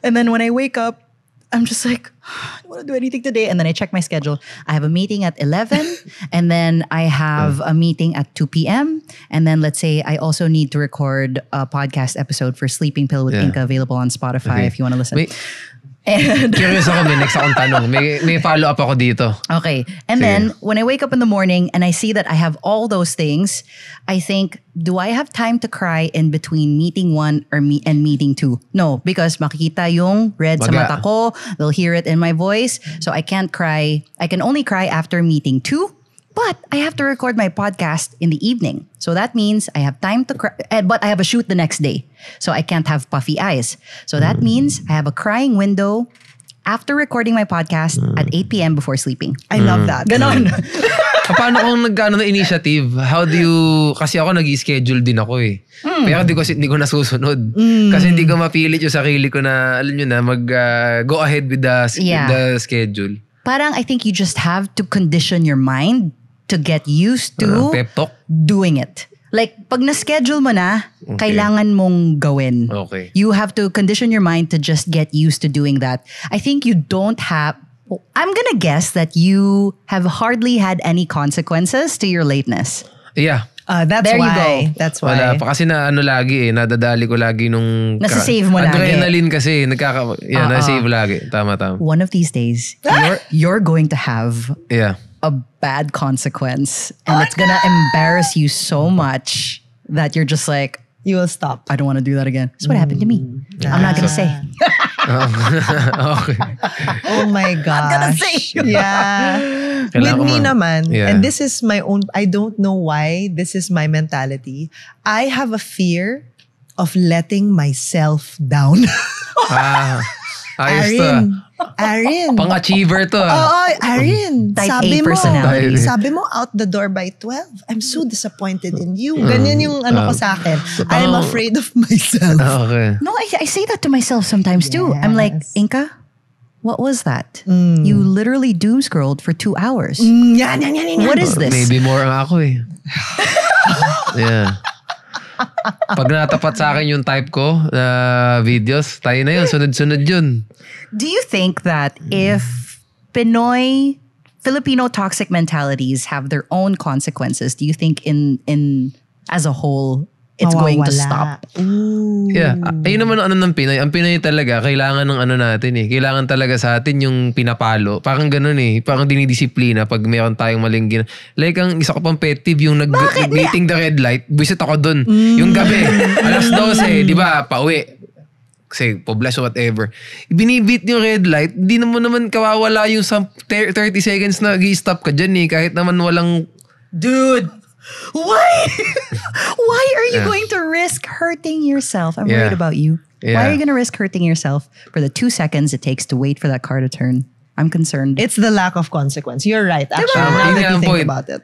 And then when I wake up, I'm just like, I don't want to do anything today. And then I check my schedule. I have a meeting at 11 and then I have a meeting at 2 p.m. And then let's say I also need to record a podcast episode for Sleeping Pill with Yeah. Inka, available on Spotify Okay. if you want to listen. May, And curious ako, may next akong tanong. May follow-up ako dito. okay. And Sige. then when I wake up in the morning and I see that I have all those things, I think, do I have time to cry in between meeting 1 and meeting 2? No, because makikita yung red sa Maga. mata ko. They'll hear it in my voice. So I can't cry. I can only cry after meeting 2. But I have to record my podcast in the evening. So that means I have time to cry. But I have a shoot the next day. So I can't have puffy eyes. So that means I have a crying window after recording my podcast at 8 p.m. before sleeping. I love that. Ganon. Paano kung nagkano na initiative? How do you... Kasi ako nag-schedule din ako eh. Pero hindi ko nasusunod. Kasi hindi ko mapilit yung sarili ko na, alam nyo na, go ahead with the Yeah. with the schedule. parang I think you just have to condition your mind to get used to Pep talk? doing it. Like, pag na-schedule mo na, kailangan mong gawin. Okay. You have to condition your mind to just get used to doing that. I think you don't have... I'm gonna guess that you have hardly had any consequences to your lateness. Yeah. That's There you why. go. That's why. Wala pa. Kasi lagi nadadali ko lagi nung... Nasasave mo lagi. Adrenaline kasi. Nasasave lagi. Tama. One of these days, you're going to have Yeah. a bad consequence. And it's gonna embarrass you so much that you're just like, You will stop. I don't want to do that again. That's what happened to me. I'm not gonna say. Okay. Oh my gosh. gonna say. Yeah. Kailangan With me ko naman, Yeah. and this is my own, I don't know why this is my mentality. I have a fear of letting myself down. Ayos to. Arin. Pang-achiever to. Oo, Arin. Type sabi A mo, personality. sabi mo out the door by 12. I'm so disappointed in you. Ganyan yung ko sa akin. I'm afraid of myself. Okay. No, I say that to myself sometimes too. I'm like, Yes. Inka, what was that? You literally doom scrolled for 2 hours. Yan. What is this? Maybe more ang ako eh. Yeah. Pag natapat sa akin yung type ko na videos, tayo na yun. Sunod-sunod yun. Do you think that if Filipino toxic mentalities have their own consequences, do you think in as a whole, it's going to stop? Ooh. Yeah. Ayun naman ang ng Pinoy. Ang Pinoy talaga, kailangan ng natin eh. Kailangan talaga sa atin yung pinapalo. Parang ganun eh. Parang dinidisiplina pag meron tayong maling Like ang isa ko pang pet peeve, yung nag-waiting the red light. Buisit ako dun. Yung gabi, alas 12, di ba, pauwi. Kasi poblas or whatever. Binibit yung red light, di naman kawawala yung 30 seconds na gi-stop ka dyan eh. Kahit naman walang... Dude! Why are you going to risk hurting yourself? I'm worried about you. Why are you going to risk hurting yourself for the 2 seconds it takes to wait for that car to turn? I'm concerned. It's the lack of consequence. You're right. Actually, Diba? now that Yun you ang think point. about it.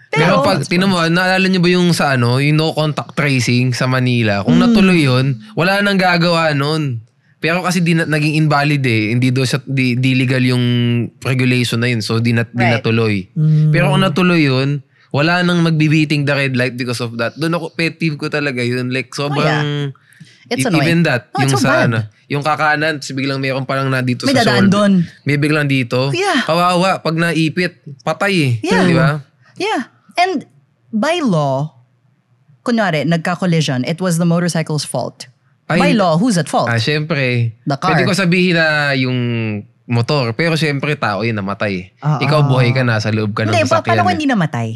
Pero pag, tinan mo, naalala niyo ba yung sa yung no contact tracing sa Manila? Kung natuloy yun, wala nang gagawa nun. Pero kasi naging invalid eh. Hindi daw siya, di legal yung regulation na yun. So, di natuloy. Pero kung natuloy yun, wala nang magbibiting the red light because of that. Doon ako, pet peeve ko talaga yun. Like, sobrang... It's annoying. Even that. No, yung it's so sa bad. yung kakanan, tapos biglang mayroon parang na dito May sa dadaan shoulder. doon. May biglang dito. Yeah. Kawawa. Pag naipit, patay eh. Yeah. Di ba? Yeah. And by law, kunwari, nagka-collision, it was the motorcycle's fault. By law, who's at fault? Syempre. The car. Pwede ko sabihin na yung motor. Pero syempre, tao yun namatay. Ikaw buhay ka na, sa loob ka ng Hindi, sasakyan. paano kung hindi namatay?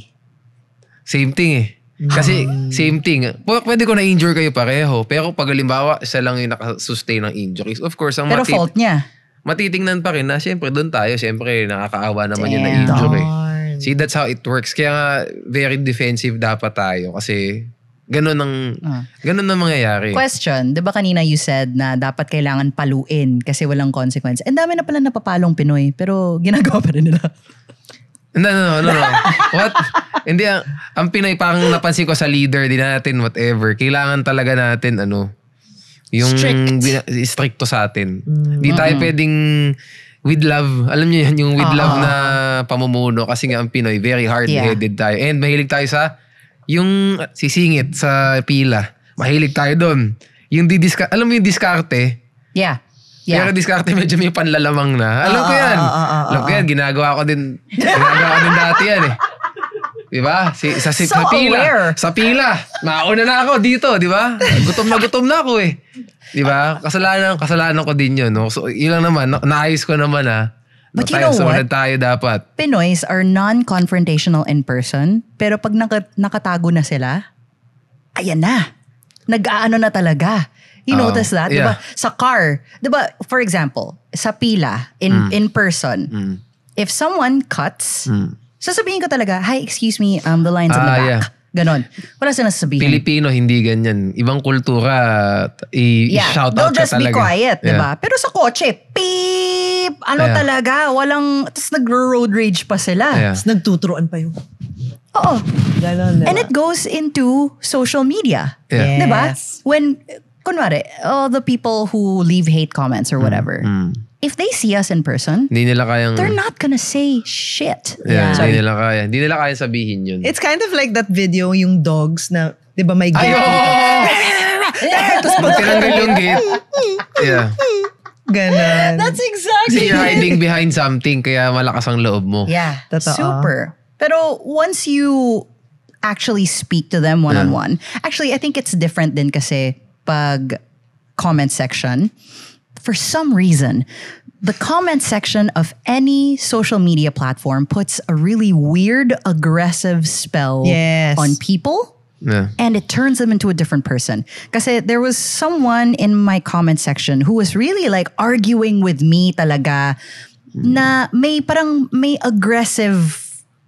Same thing eh. Kasi same thing. Pwede ko na-injure kayo pareho. Pero pag halimbawa, isa lang yung nakasustain ng injuries. Of course, ang Pero fault niya. matitingnan pa rin na syempre doon tayo. Syempre, nakakaawa naman yun na-injure eh. See, that's how it works. Kaya nga, very defensive dapat tayo. Kasi, ganun ang mangyayari. Question, di ba kanina you said na dapat kailangan paluin kasi walang consequence. And dami na pala napapalong Pinoy, pero ginagawa pa rin nila. No. What? Hindi, ang Pinoy, parang napansin ko sa leader din natin, whatever. Kailangan talaga natin, yung stricto sa atin. Di tayo pwedeng with love. Alam niyo yan, yung with love na pamumuno. Kasi nga ang Pinoy, very hard-headed tayo. And mahilig tayo sa, yung sisingit sa pila. Mahilig tayo doon. Yung alam mo yung diskarte? Yeah. Pero diskarte medyo may panlalamang na. Alam ko yan. Alam ko yan. Ginagawa ko din dati yan eh. Diba? Sa pila. Aware. Sa pila. Mauna na ako dito, diba? Gutom na ako eh. Diba? Kasalanan ko din yun. No? So, yun lang naman. Naayos ko naman But you know what? Tayo dapat. Pinoys are non-confrontational in person, pero pag nakatago na sila, ayan na. Nag-aano na talaga. You notice that? Yeah. Diba? Sa car, diba, for example, sa pila, in person, if someone cuts, sasabihin ko talaga, hi, excuse me, the line's in the back. Yeah. Ganon. Wala siya nasasabihin. Pilipino, hindi ganyan. Ibang kultura, i-shout out they'll just ka talaga. be quiet, diba? Pero sa kotse, beep! Talaga, walang, tapos nag-road rage pa sila. Yeah. Tapos nagtuturoan pa yung... Oo. Ganon, diba? And it goes into social media. Yeah. Diba? Yes. When, kunwari, the people who leave hate comments or whatever, if they see us in person, Hindi nila kayang... they're not gonna say shit. Yeah, hindi nila kaya. Hindi nila kaya sabihin yun. It's kind of like that video, yung dogs na, di ba may gate? Tapos pag tinanggal yung gate, yeah. Ganon. That's Kasi exactly you're hiding behind something, kaya malakas ang loob mo. Yeah, Totoo. super. Pero once you actually speak to them one-on-one, actually, I think it's different din kasi pag comment section. For some reason, the comment section of any social media platform puts a really weird, aggressive spell Yes. on people. Yeah. And it turns them into a different person. Kasi there was someone in my comment section who was really like arguing with me talaga na may aggressive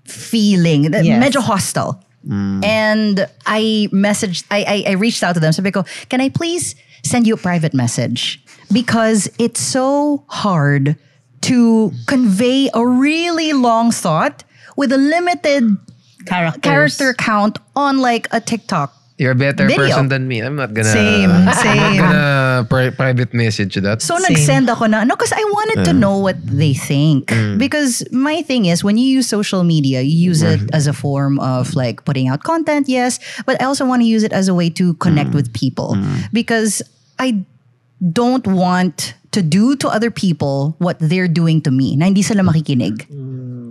feeling, Yes. medyo hostile. And I reached out to them. Sabi ko, can I please send you a private message? Because it's so hard to convey a really long thought with a limited character count on like a TikTok. You're a better Video. person than me. I'm not gonna... Same. I'm not gonna private message that. So nag-send ako na, no, because I wanted to know what they think. Because my thing is, when you use social media, you use it as a form of like putting out content, yes. But I also want to use it as a way to connect with people. Because I don't want to do to other people what they're doing to me na hindi sila makikinig.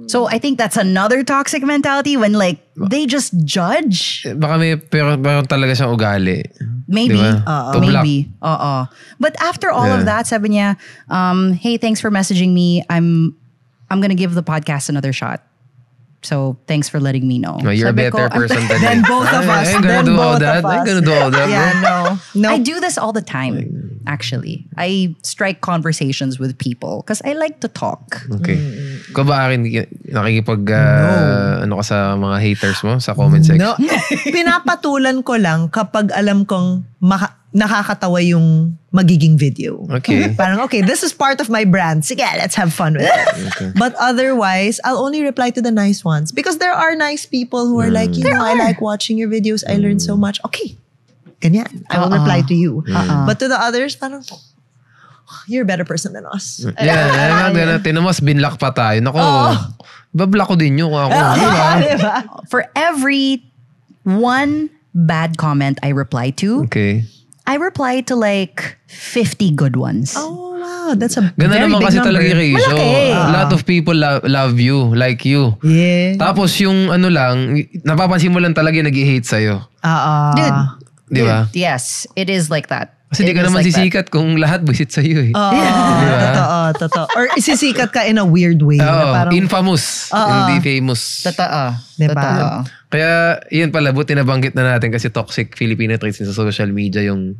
So I think that's another toxic mentality when like they just judge. Baka pero talaga siyang ugali. Maybe. Diba? Tublak. Maybe. But after all of that, sabi niya, hey, thanks for messaging me. I'm gonna give the podcast another shot. So thanks for letting me know. No, you're Sabi a better ko, person than Then me. both of us. I ain't gonna Then do all both that. of I ain't us. gonna do all that, Yeah, no. I do this all the time, actually. I strike conversations with people because I like to talk. Okay. Ikaw ba akin nakikipag ano ka sa mga haters mo sa comment section? No. Pinapatulan ko lang kapag alam kong nakakatawa yung magiging video. Okay. Parang, okay, this is part of my brand. Sige, let's have fun with it. Okay. But otherwise, I'll only reply to the nice ones. Because there are nice people who are like, you know, I like watching your videos. I learned so much. Okay. Ganyan. I will reply to you. But to the others, parang, you're a better person than us. Yeah, I'm not gonna, tinamos, binlock pa tayo. Naku, bablock ko din yun kung ako. Diba? For every one bad comment I reply to, Okay. I reply to like 50 good ones. Oh, wow. That's a Ganda very naman big kasi number. talaga yung ratio. Malaki. A lot of people love you, like you. Yeah. Tapos yung ano lang, napapansin mo lang talaga yung nag-hate sa'yo. Dude. Di ba? Yes, it is like that. Kasi di ka It is naman like that. sisikat kung lahat buisit sa'yo eh. Totoo. Or isisikat ka in a weird way. na Oo, parang, infamous. Hindi famous. Totoo. Diba? Totoo. Kaya, yun pala, buti nabanggit na natin kasi toxic Filipino traits sa social media yung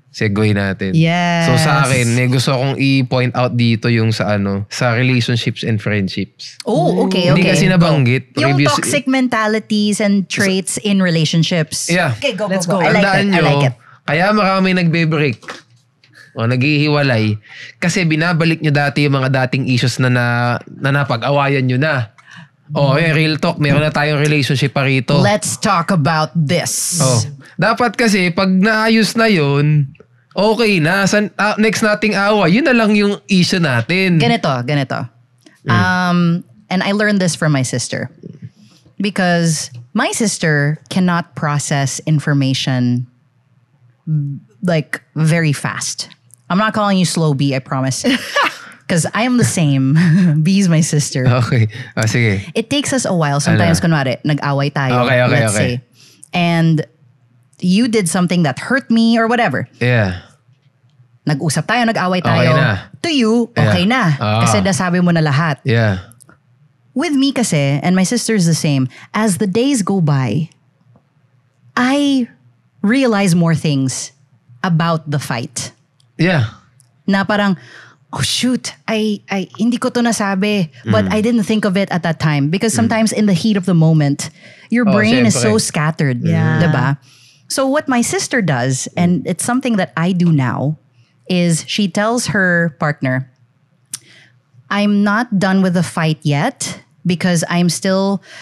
segue natin. Yes. So sa akin, may gusto akong i-point out dito yung sa sa relationships and friendships. Oh, okay, Hindi okay. kasi nabanggit. Yung Previous- toxic mentalities and traits in relationships. Yeah. Okay, go. Let's go. I like it. Tandaan I like nyo, it. kaya marami nagbe-break o naghihiwalay kasi binabalik nyo dati yung mga dating issues na napag-awayan nyo na. Real talk, meron na tayong relationship pa rito. Let's talk about this. Dapat kasi pag naayos na yun, okay na. Next nating awa, yun na lang yung issue natin. Ganito. And I learned this from my sister. Because my sister cannot process information like very fast. I'm not calling you slow B, I promise. Because I am the same. B is my sister. Okay. Sige. It takes us a while. Sometimes, kunwari, nag-away tayo. Okay, let's say. And you did something that hurt me or whatever. Yeah. Nag-usap tayo, nag-away tayo. Okay na. To you, okay na. Kasi nasabi mo na lahat. Yeah. With me kasi, and my sister's the same, as the days go by, I realize more things about the fight. Yeah. Na parang, oh shoot, I hindi ko to nasabi, but I didn't think of it at that time. Because sometimes in the heat of the moment, your brain is so syempre. scattered. Yeah. Diba? So what my sister does, and it's something that I do now, is she tells her partner, I'm not done with the fight yet because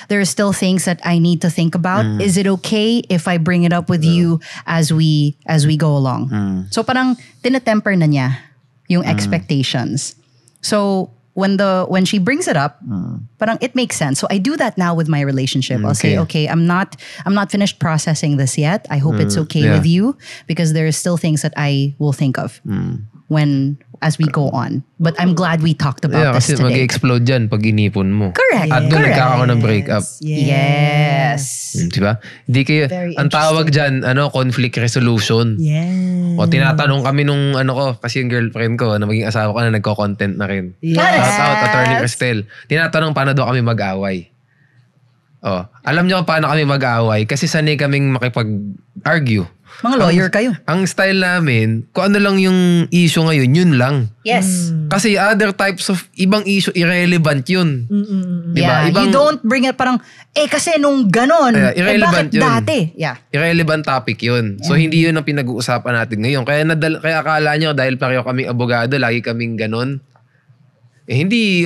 there are still things that I need to think about. Is it okay if I bring it up with you as we go along? So parang tinatemper na niya yung expectations. So when she brings it up, parang it makes sense. So I do that now with my relationship. I'll say, okay, I'm not finished processing this yet. I hope it's okay with you, because there are still things that I will think of as we go on. But I'm glad we talked about this kasi today. mag-explode dyan pag inipon mo. Correct. At doon nagkakaroon ng breakup. Yes. Diba? Hindi kayo, Very ang tawag dyan, conflict resolution. Yes. O tinatanong kami nung kasi yung girlfriend ko na maging asawa ko na nagko-content na rin. Yes. Shout out, Attorney Cristel. Tinatanong paano daw kami mag-away. Alam niyo kung paano kami mag-away kasi sanay kaming makipag-argue. Mga lawyer kayo. Ang style namin, kung ano lang yung issue ngayon, yun lang. Yes. Kasi other types of ibang issue, irrelevant yun. Diba? Yeah, you don't bring it parang, kasi nung ganon, irrelevant bakit yun. dati? Yeah. Irrelevant topic yun. So, hindi yun ang pinag-uusapan natin ngayon. Kaya akala nyo, dahil pareho kaming abogado, lagi kaming ganon. Hindi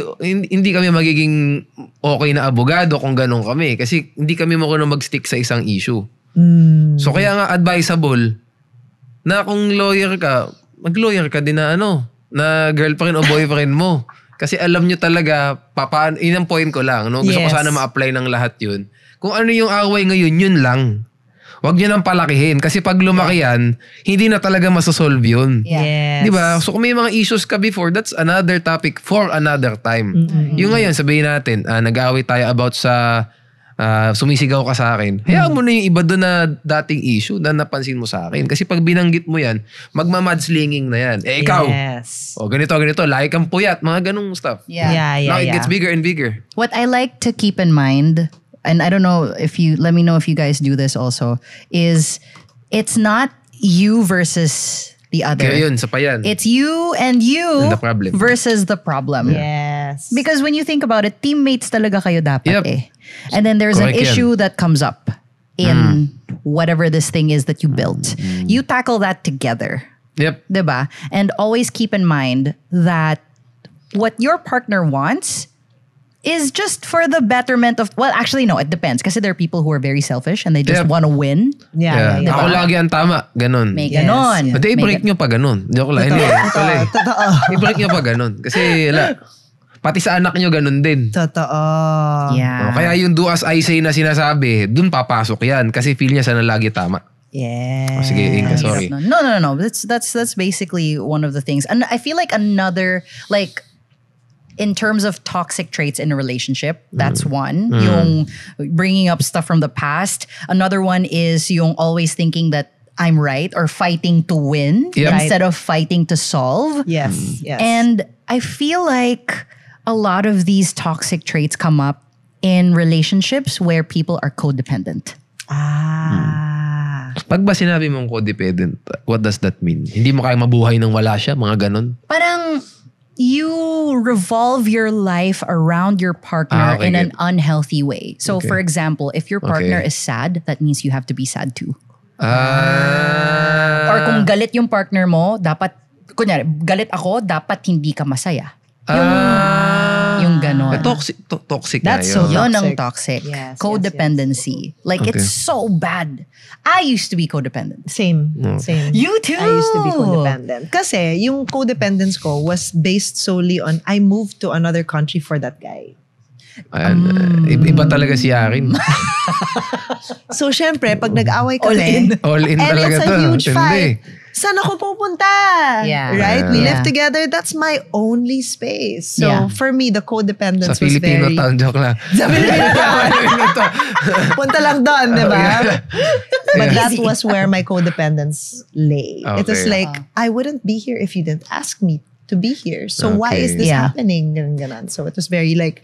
kami magiging okay na abogado kung ganon kami. Kasi hindi kami marunong mag-stick sa isang issue. So, kaya nga advisable na kung lawyer ka, mag-lawyer ka din na na girlfriend o boyfriend mo. Kasi alam nyo talaga, yun ang point ko lang. No? Gusto ko sana ma-apply ng lahat yun. Kung ano yung away ngayon, yun lang. Huwag nyo nang palakihin. Kasi pag lumaki yan, hindi na talaga masosolve yun. Yes. Diba? So kung may mga issues ka before, that's another topic for another time. Yung ngayon, sabihin natin, nag-away tayo about sa sumisigaw ka sa akin. Hayaan mo na yung iba doon na dating issue na napansin mo sa akin. Kasi pag binanggit mo yan, magmamadslinging na yan. Ikaw. Yes. Ganito, laki kang puyat. Mga ganung stuff. Yeah. Now it gets bigger and bigger. What I like to keep in mind, and I don't know let me know if you guys do this also, is it's not you versus the other. Kaya yun, sa payan. It's you and you And the problem. versus the problem. Yes. Because when you think about it, teammates talaga kayo dapat Yep. And then there's Correct an yan. issue that comes up in whatever this thing is that you built. You tackle that together. Yep. Diba? And always keep in mind that what your partner wants is just for the betterment of, well, actually, no, it depends. Kasi there are people who are very selfish and they just Yep. want to win. Yeah. Diba? Ako lagi ang tama. Ganon. May Yes. ganon. Pwede i-break nyo pa ganon. Joke lang. Hindi. Totoo. I-break nyo pa ganon. Kasi pati sa anak nyo ganon din. Totoo. Yeah. Kaya yung do as I say na sinasabi, dun papasok yan. Kasi feel niya sana lagi tama. Yes. Sige, Inka, sorry. No. That's basically one of the things. And I feel like another, like, in terms of toxic traits in a relationship, that's one. Yung bringing up stuff from the past. Another one is yung always thinking that I'm right or fighting to win Yep. instead of fighting to solve. Yes. Yes. And I feel like a lot of these toxic traits come up in relationships where people are codependent. Pag ba sinabi mong codependent, what does that mean? Hindi mo kaya mabuhay nang wala siya? Mga ganon? Parang you revolve your life around your partner in an unhealthy way. So for example, if your partner is sad, that means you have to be sad too. Or kung galit yung partner mo, dapat, kunyari, galit ako, dapat hindi ka masaya. Yung ganon. Toxic That's na yun. so Yun ang toxic. toxic. Yes, Codependency. Like, it's so bad. I used to be codependent. Same. Same. You too! I used to be codependent. Kasi yung codependence ko was based solely on I moved to another country for that guy. Ayan, iba talaga si Arin. So, syempre, pag nag-away kami, All in and talaga it's to. a huge Tindi. fight, saan ako pupunta? Yeah. Right? We Yeah. live together. That's my only space. So, Yeah. for me, the codependence Sa was Filipino very... town, joke lang. Sa Filipino town. Punta lang doon, di ba? But that was where my codependence lay. It was Okay. like, I wouldn't be here if you didn't ask me to be here. So why is this Yeah. happening? Ganun. So it was very like,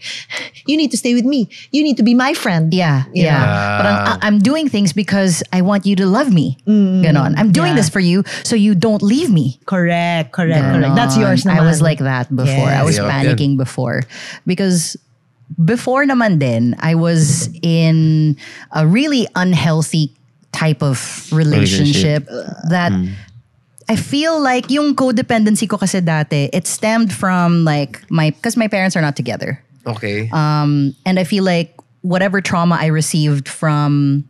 you need to stay with me. You need to be my friend. Yeah. Yeah. Parang, I'm doing things because I want you to love me. Ganon. I'm doing this for you so you don't leave me. Correct. Ganon. That's yours I naman. was like that before. I was Yes. panicking before. Because before naman din, I was in a really unhealthy type of relationship that I feel like yung codependency ko kasi dati, it stemmed from like because my parents are not together. Okay. And I feel like whatever trauma I received from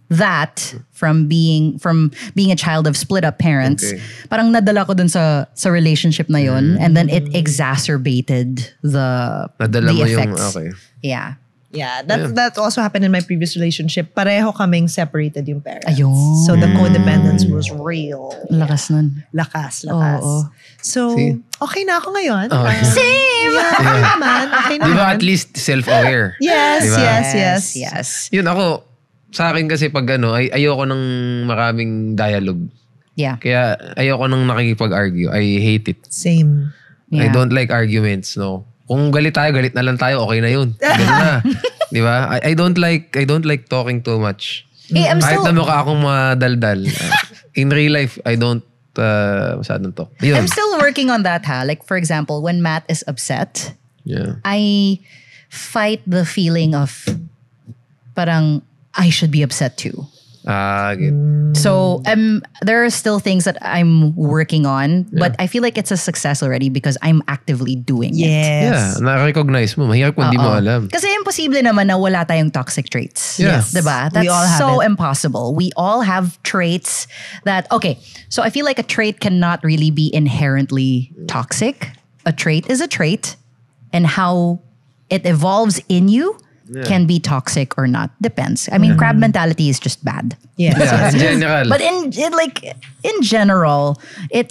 being a child of split up parents, parang nadala ko dun sa relationship na yun, and then it exacerbated the effects. Yeah. Yeah, that also happened in my previous relationship. Pareho kaming separated yung parents. Ayun. So the codependence was real. Lakas nun. Lakas. Oo. So, okay na ako ngayon. Same! Yeah, okay naman. Di ba at least self-aware? Yes, diba? yes. Yun ako, sa akin kasi pag ayoko ng maraming dialogue. Yeah. Kaya ayoko nang nakikipag-argue. I hate it. Same. I don't like arguments, no. Kung galit na lang tayo, okay na yun. Ganun na. Di ba? I don't like talking too much. Kahit na mukha akong madaldal. In real life, I don't masyadong talk. Yun. I'm still working on that, ha. Like, for example, when Matt is upset, I fight the feeling of parang I should be upset too. Good. So there are still things that I'm working on, but I feel like it's a success already because I'm actively doing it. Yeah, na-recognize mo. Mahirap kung di mo alam. Kasi imposible naman na wala tayong toxic traits. Yes. Diba? That's We all have so it. impossible. We all have traits that, okay, so I feel like a trait cannot really be inherently toxic. A trait is a trait, and how it evolves in you can be toxic or not. Depends. I mean, crab mentality is just bad. Yes. Yeah, in general. But in general, it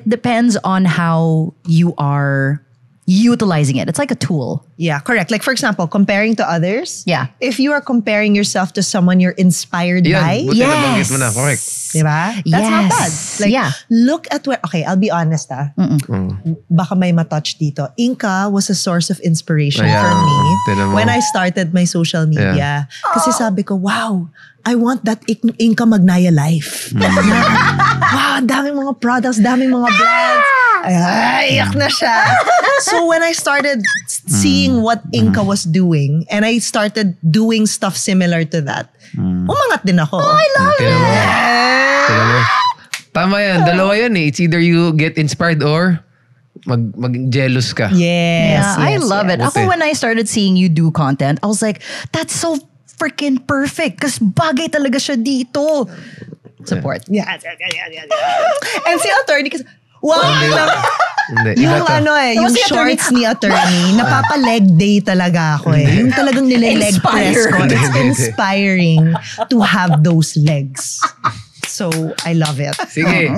depends on how you are utilizing it. It's like a tool. Yeah, correct. Like for example, comparing to others. Yeah. If you are comparing yourself to someone you're inspired by. Buti nabanggit mo na. Correct. Diba? That's not bad. Like, look at where, okay, I'll be honest baka may matouch dito. Inka was a source of inspiration for me when I started my social media. Kasi sabi ko, wow, I want that Inka Magnaya life. Wow, daming mga products, daming mga brands. Ay, iyak na siya. So when I started seeing what Inka was doing, and I started doing stuff similar to that, umangat din ako. Oh, I love it! Tama yan. Dalawa yan eh. It's either you get inspired or mag-jealous ka. Yes. I love it. Buti. Ako, when I started seeing you do content, I was like, that's so freaking perfect. Kasi bagay talaga siya dito. Support. Yeah. And si attorney kasi, wow! Hindi. Yung yung shorts ni attorney, napapa-leg day talaga ako eh. Yung talagang nile-leg press ko. It's inspiring to have those legs. So, I love it. Sige.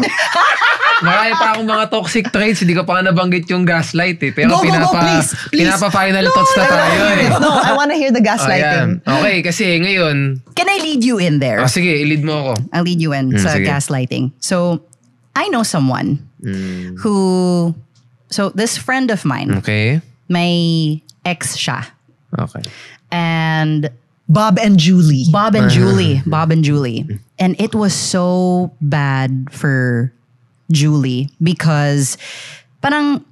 Marami pa akong mga toxic traits. Hindi ko pa nga nabanggit yung gaslight eh. Pero Go, please. pinapa-final thoughts na tayo eh. No, I wanna hear the gaslighting. Okay, kasi ngayon. Can I lead you in there? Sige, i-lead mo ako. I'll lead you in sa sige. gaslighting. So, I know someone who, so this friend of mine, Okay. may ex siya. Okay. And Bob and Julie. Bob and Julie. And it was so bad for Julie because parang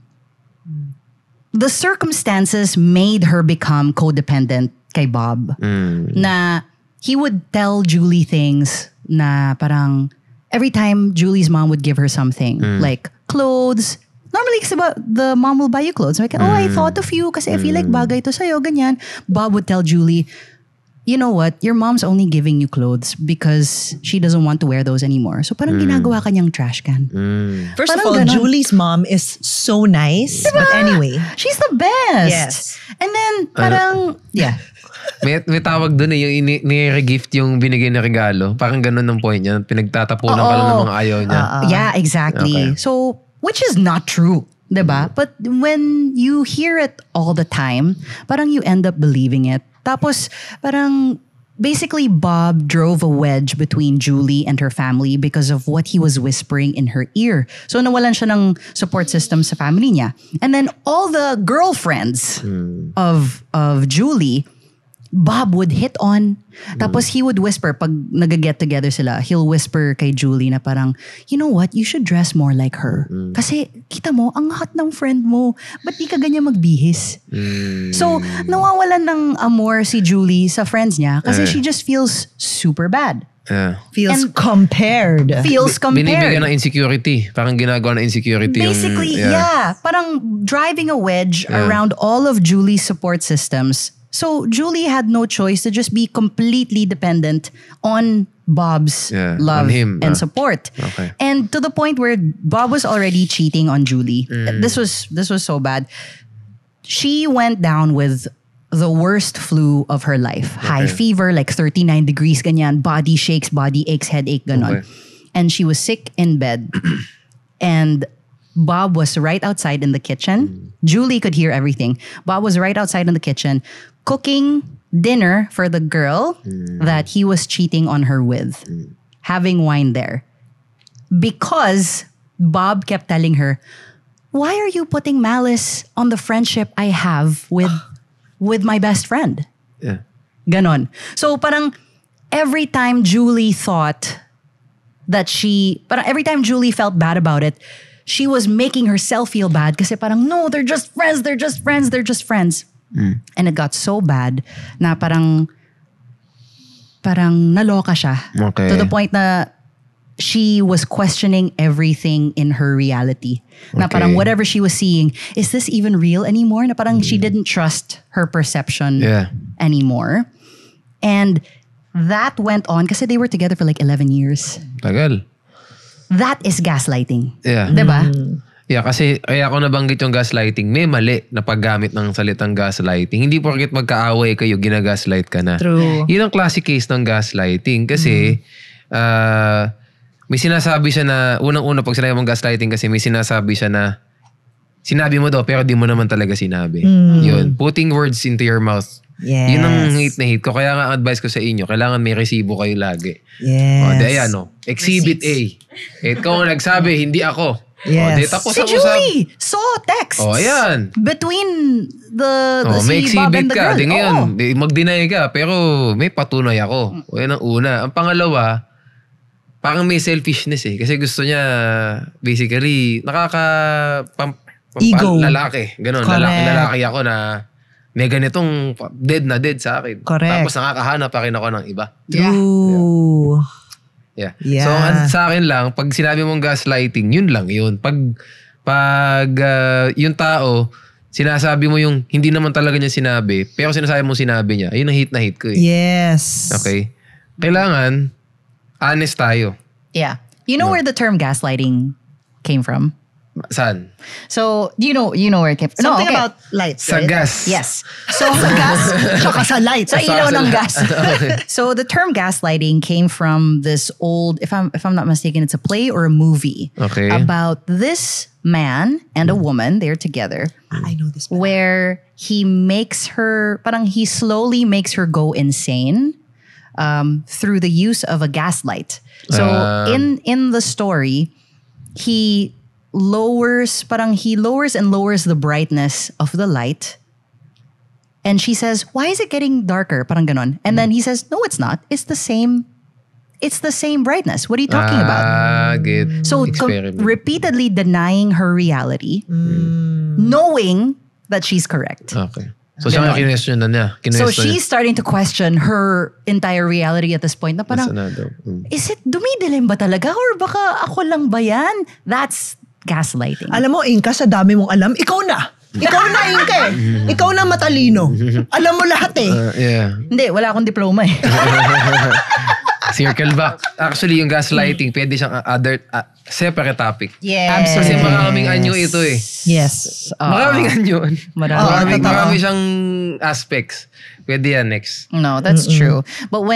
the circumstances made her become codependent kay Bob. Na he would tell Julie things na parang every time Julie's mom would give her something, like clothes. Normally, kasi the mom will buy you clothes. Like, oh, I thought of you kasi I feel like bagay to sa'yo, ganyan. Bob would tell Julie, you know what? Your mom's only giving you clothes because she doesn't want to wear those anymore. So parang ginagawa ka niyang trash can. First Parang of all, ganon. Julie's mom is so nice. But anyway. She's the best. Yes. And then parang, May tawag dun eh, yung ni-regift yung binigay na regalo. Parang ganun ng point niya. Pinagtatapunan ka lang ng mga ayaw niya. yeah, exactly. Okay. So, which is not true. Diba? But when you hear it all the time, parang you end up believing it. Tapos, parang basically Bob drove a wedge between Julie and her family because of what he was whispering in her ear. So nawalan siya ng support system sa family niya. And then all the girlfriends of Julie, Bob would hit on. Tapos he would whisper, pag nag-get together sila, he'll whisper kay Julie na parang, you know what, you should dress more like her. Kasi, kita mo, ang hot ng friend mo. Ba't di ka ganyan magbihis? So, nawawalan ng amor si Julie sa friends niya kasi she just feels super bad. Yeah. Feels compared. Binibigyan ng insecurity. Parang ginagawa ng insecurity Basically, yung... yeah. Parang driving a wedge around all of Julie's support systems So Julie had no choice to just be completely dependent on Bob's love on him, and support. Okay. And to the point where Bob was already cheating on Julie. This was so bad. She went down with the worst flu of her life. High fever, like 39 degrees, ganyan. Body shakes, body aches, headache, ganon. Okay. And she was sick in bed. And Bob was right outside in the kitchen. Julie could hear everything. Bob was right outside in the kitchen cooking dinner for the girl that he was cheating on her with. Having wine there. Because Bob kept telling her, why are you putting malice on the friendship I have with my best friend? Yeah. Ganon. So parang every time Julie thought that every time Julie felt bad about it, she was making herself feel bad kasi parang, no, they're just friends, they're just friends, they're just friends. And it got so bad na parang naloka siya. Okay. To the point na she was questioning everything in her reality. Na parang whatever she was seeing, is this even real anymore? Na parang she didn't trust her perception anymore. And that went on kasi they were together for like 11 years. Tagal. That is gaslighting. Yeah. Diba? Yeah, kasi kaya ako nabanggit yung gaslighting, may mali na paggamit ng salitang gaslighting. Hindi porket magkaaway kayo, ginagaslight ka na. True. Yun ang classic case ng gaslighting kasi may sinasabi siya na, unang-una pag sinabi mong gaslighting kasi may sinasabi siya na sinabi mo daw pero di mo naman talaga sinabi. Yun. Putting words into your mouth. Yes. Yun ang hate na hate ko. Kaya nga advice ko sa inyo, kailangan may resibo kayo lagi. Yes. O, di ayan o. Exhibit A. Ikaw ang nagsabi, hindi ako. Yes. O, di tapos Si ako Julie saw texts O, ayan. between the May si Bob exhibit and the ka. girl. Di ngayon, Oo. di, mag-deny ka. Pero may patunay ako. O, yan ang una. Ang pangalawa, parang may selfishness eh. Kasi gusto niya, basically, Ego. lalaki. Ganon. Lalaki ako na may ganitong dead na dead sa akin. Correct. Tapos nakakahanap pa rin ako ng iba. True. Yeah. Yeah. So, sa akin lang, pag sinabi mong gaslighting, yun lang yun. Pag yung tao, sinasabi mo yung hindi naman talaga niya sinabi, pero sinasabi mo sinabi niya, ayun ang hate na hate ko eh. Yes. Okay? Kailangan, honest tayo. Yeah. You know where the term gaslighting came from? Saan? So, you know where it came from? Something about lights, Sa right? gas. Yes. So, Sa gas, tsaka sa lights. sa ilaw ng gas. Okay. So the term gaslighting came from this old, if I'm not mistaken, it's a play or a movie Okay. about this man and a woman. They're together, I know this. where he slowly makes her go insane through the use of a gaslight. So in the story, he lowers and lowers the brightness of the light. And she says, why is it getting darker? Parang ganon. And then he says, no, it's not. It's the same brightness. What are you talking about? Good. So Experiment. repeatedly denying her reality, knowing that she's correct. Okay. So siya nga kinwestiyon na niya. So Kinwestiyon she's starting to question her entire reality at this point na parang, is it dumidilim ba talaga? Or baka ako lang ba yan? That's gaslighting. Alam mo, Inka, sa dami mong alam, ikaw na. Ikaw na, Inka eh. Ikaw na matalino. Alam mo lahat eh. Yeah. Hindi, wala akong diploma eh. Circle back. Actually, yung gaslighting, pwede siyang separate topic. Yes. Kasi maraming anyo ito eh. Yes. Maraming anyo. Marami. Marami siyang aspects. Pwede yan next. No, that's true. But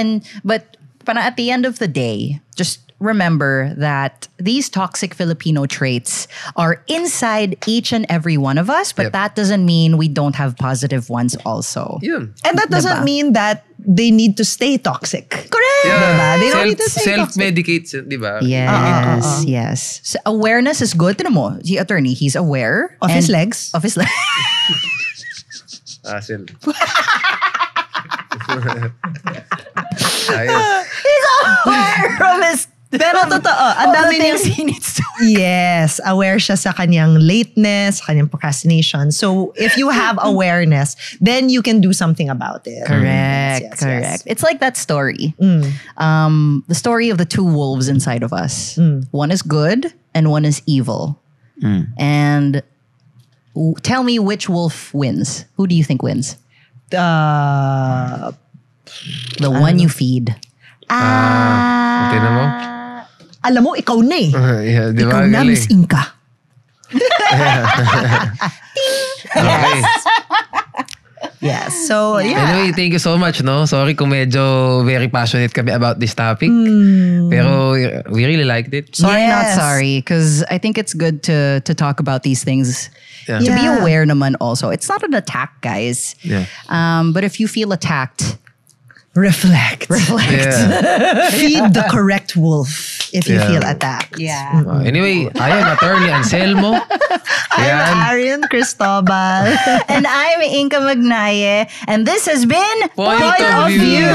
parang at the end of the day, just remember that these toxic Filipino traits are inside each and every one of us, but Yep. that doesn't mean we don't have positive ones also. Yun. And that doesn't mean that they need to stay toxic. Correct. Diba? They don't need to stay toxic. Self-medicate, di ba? Yes, yes. So awareness is good. Tinan mo, the attorney, he's aware. Of his and- legs. Of his legs. Hassle. Ayos. He's aware of his... Pero totoo, ang of the dami things niyang... he needs to... Yes, aware siya sa kanyang lateness, sa kanyang procrastination. So, if you have awareness, then you can do something about it. Correct, Yes, correct. yes. It's like that story. The story of the two wolves inside of us. One is good and one is evil. And tell me which wolf wins. Who do you think wins? The one you feed. Tingnan mo. Alam mo, ikaw na eh. Yeah, di ba? Ikaw na, Miss Inka. Okay. Yes. So, yeah. Anyway, thank you so much, no? Sorry kung medyo very passionate kami about this topic. Pero we really liked it. Sorry, not Yes. sorry. Because I think it's good to talk about these things. Yeah. To be Yeah. aware naman also. It's not an attack, guys. Yeah. But if you feel attacked, Reflect. Yeah. Feed the correct wolf if you Yeah. feel attacked. yeah. Anyway, I am Attorney Anselmo. I'm Ayan. Arian Cristobal. And I'm Inka Magnaye. And this has been Point of View.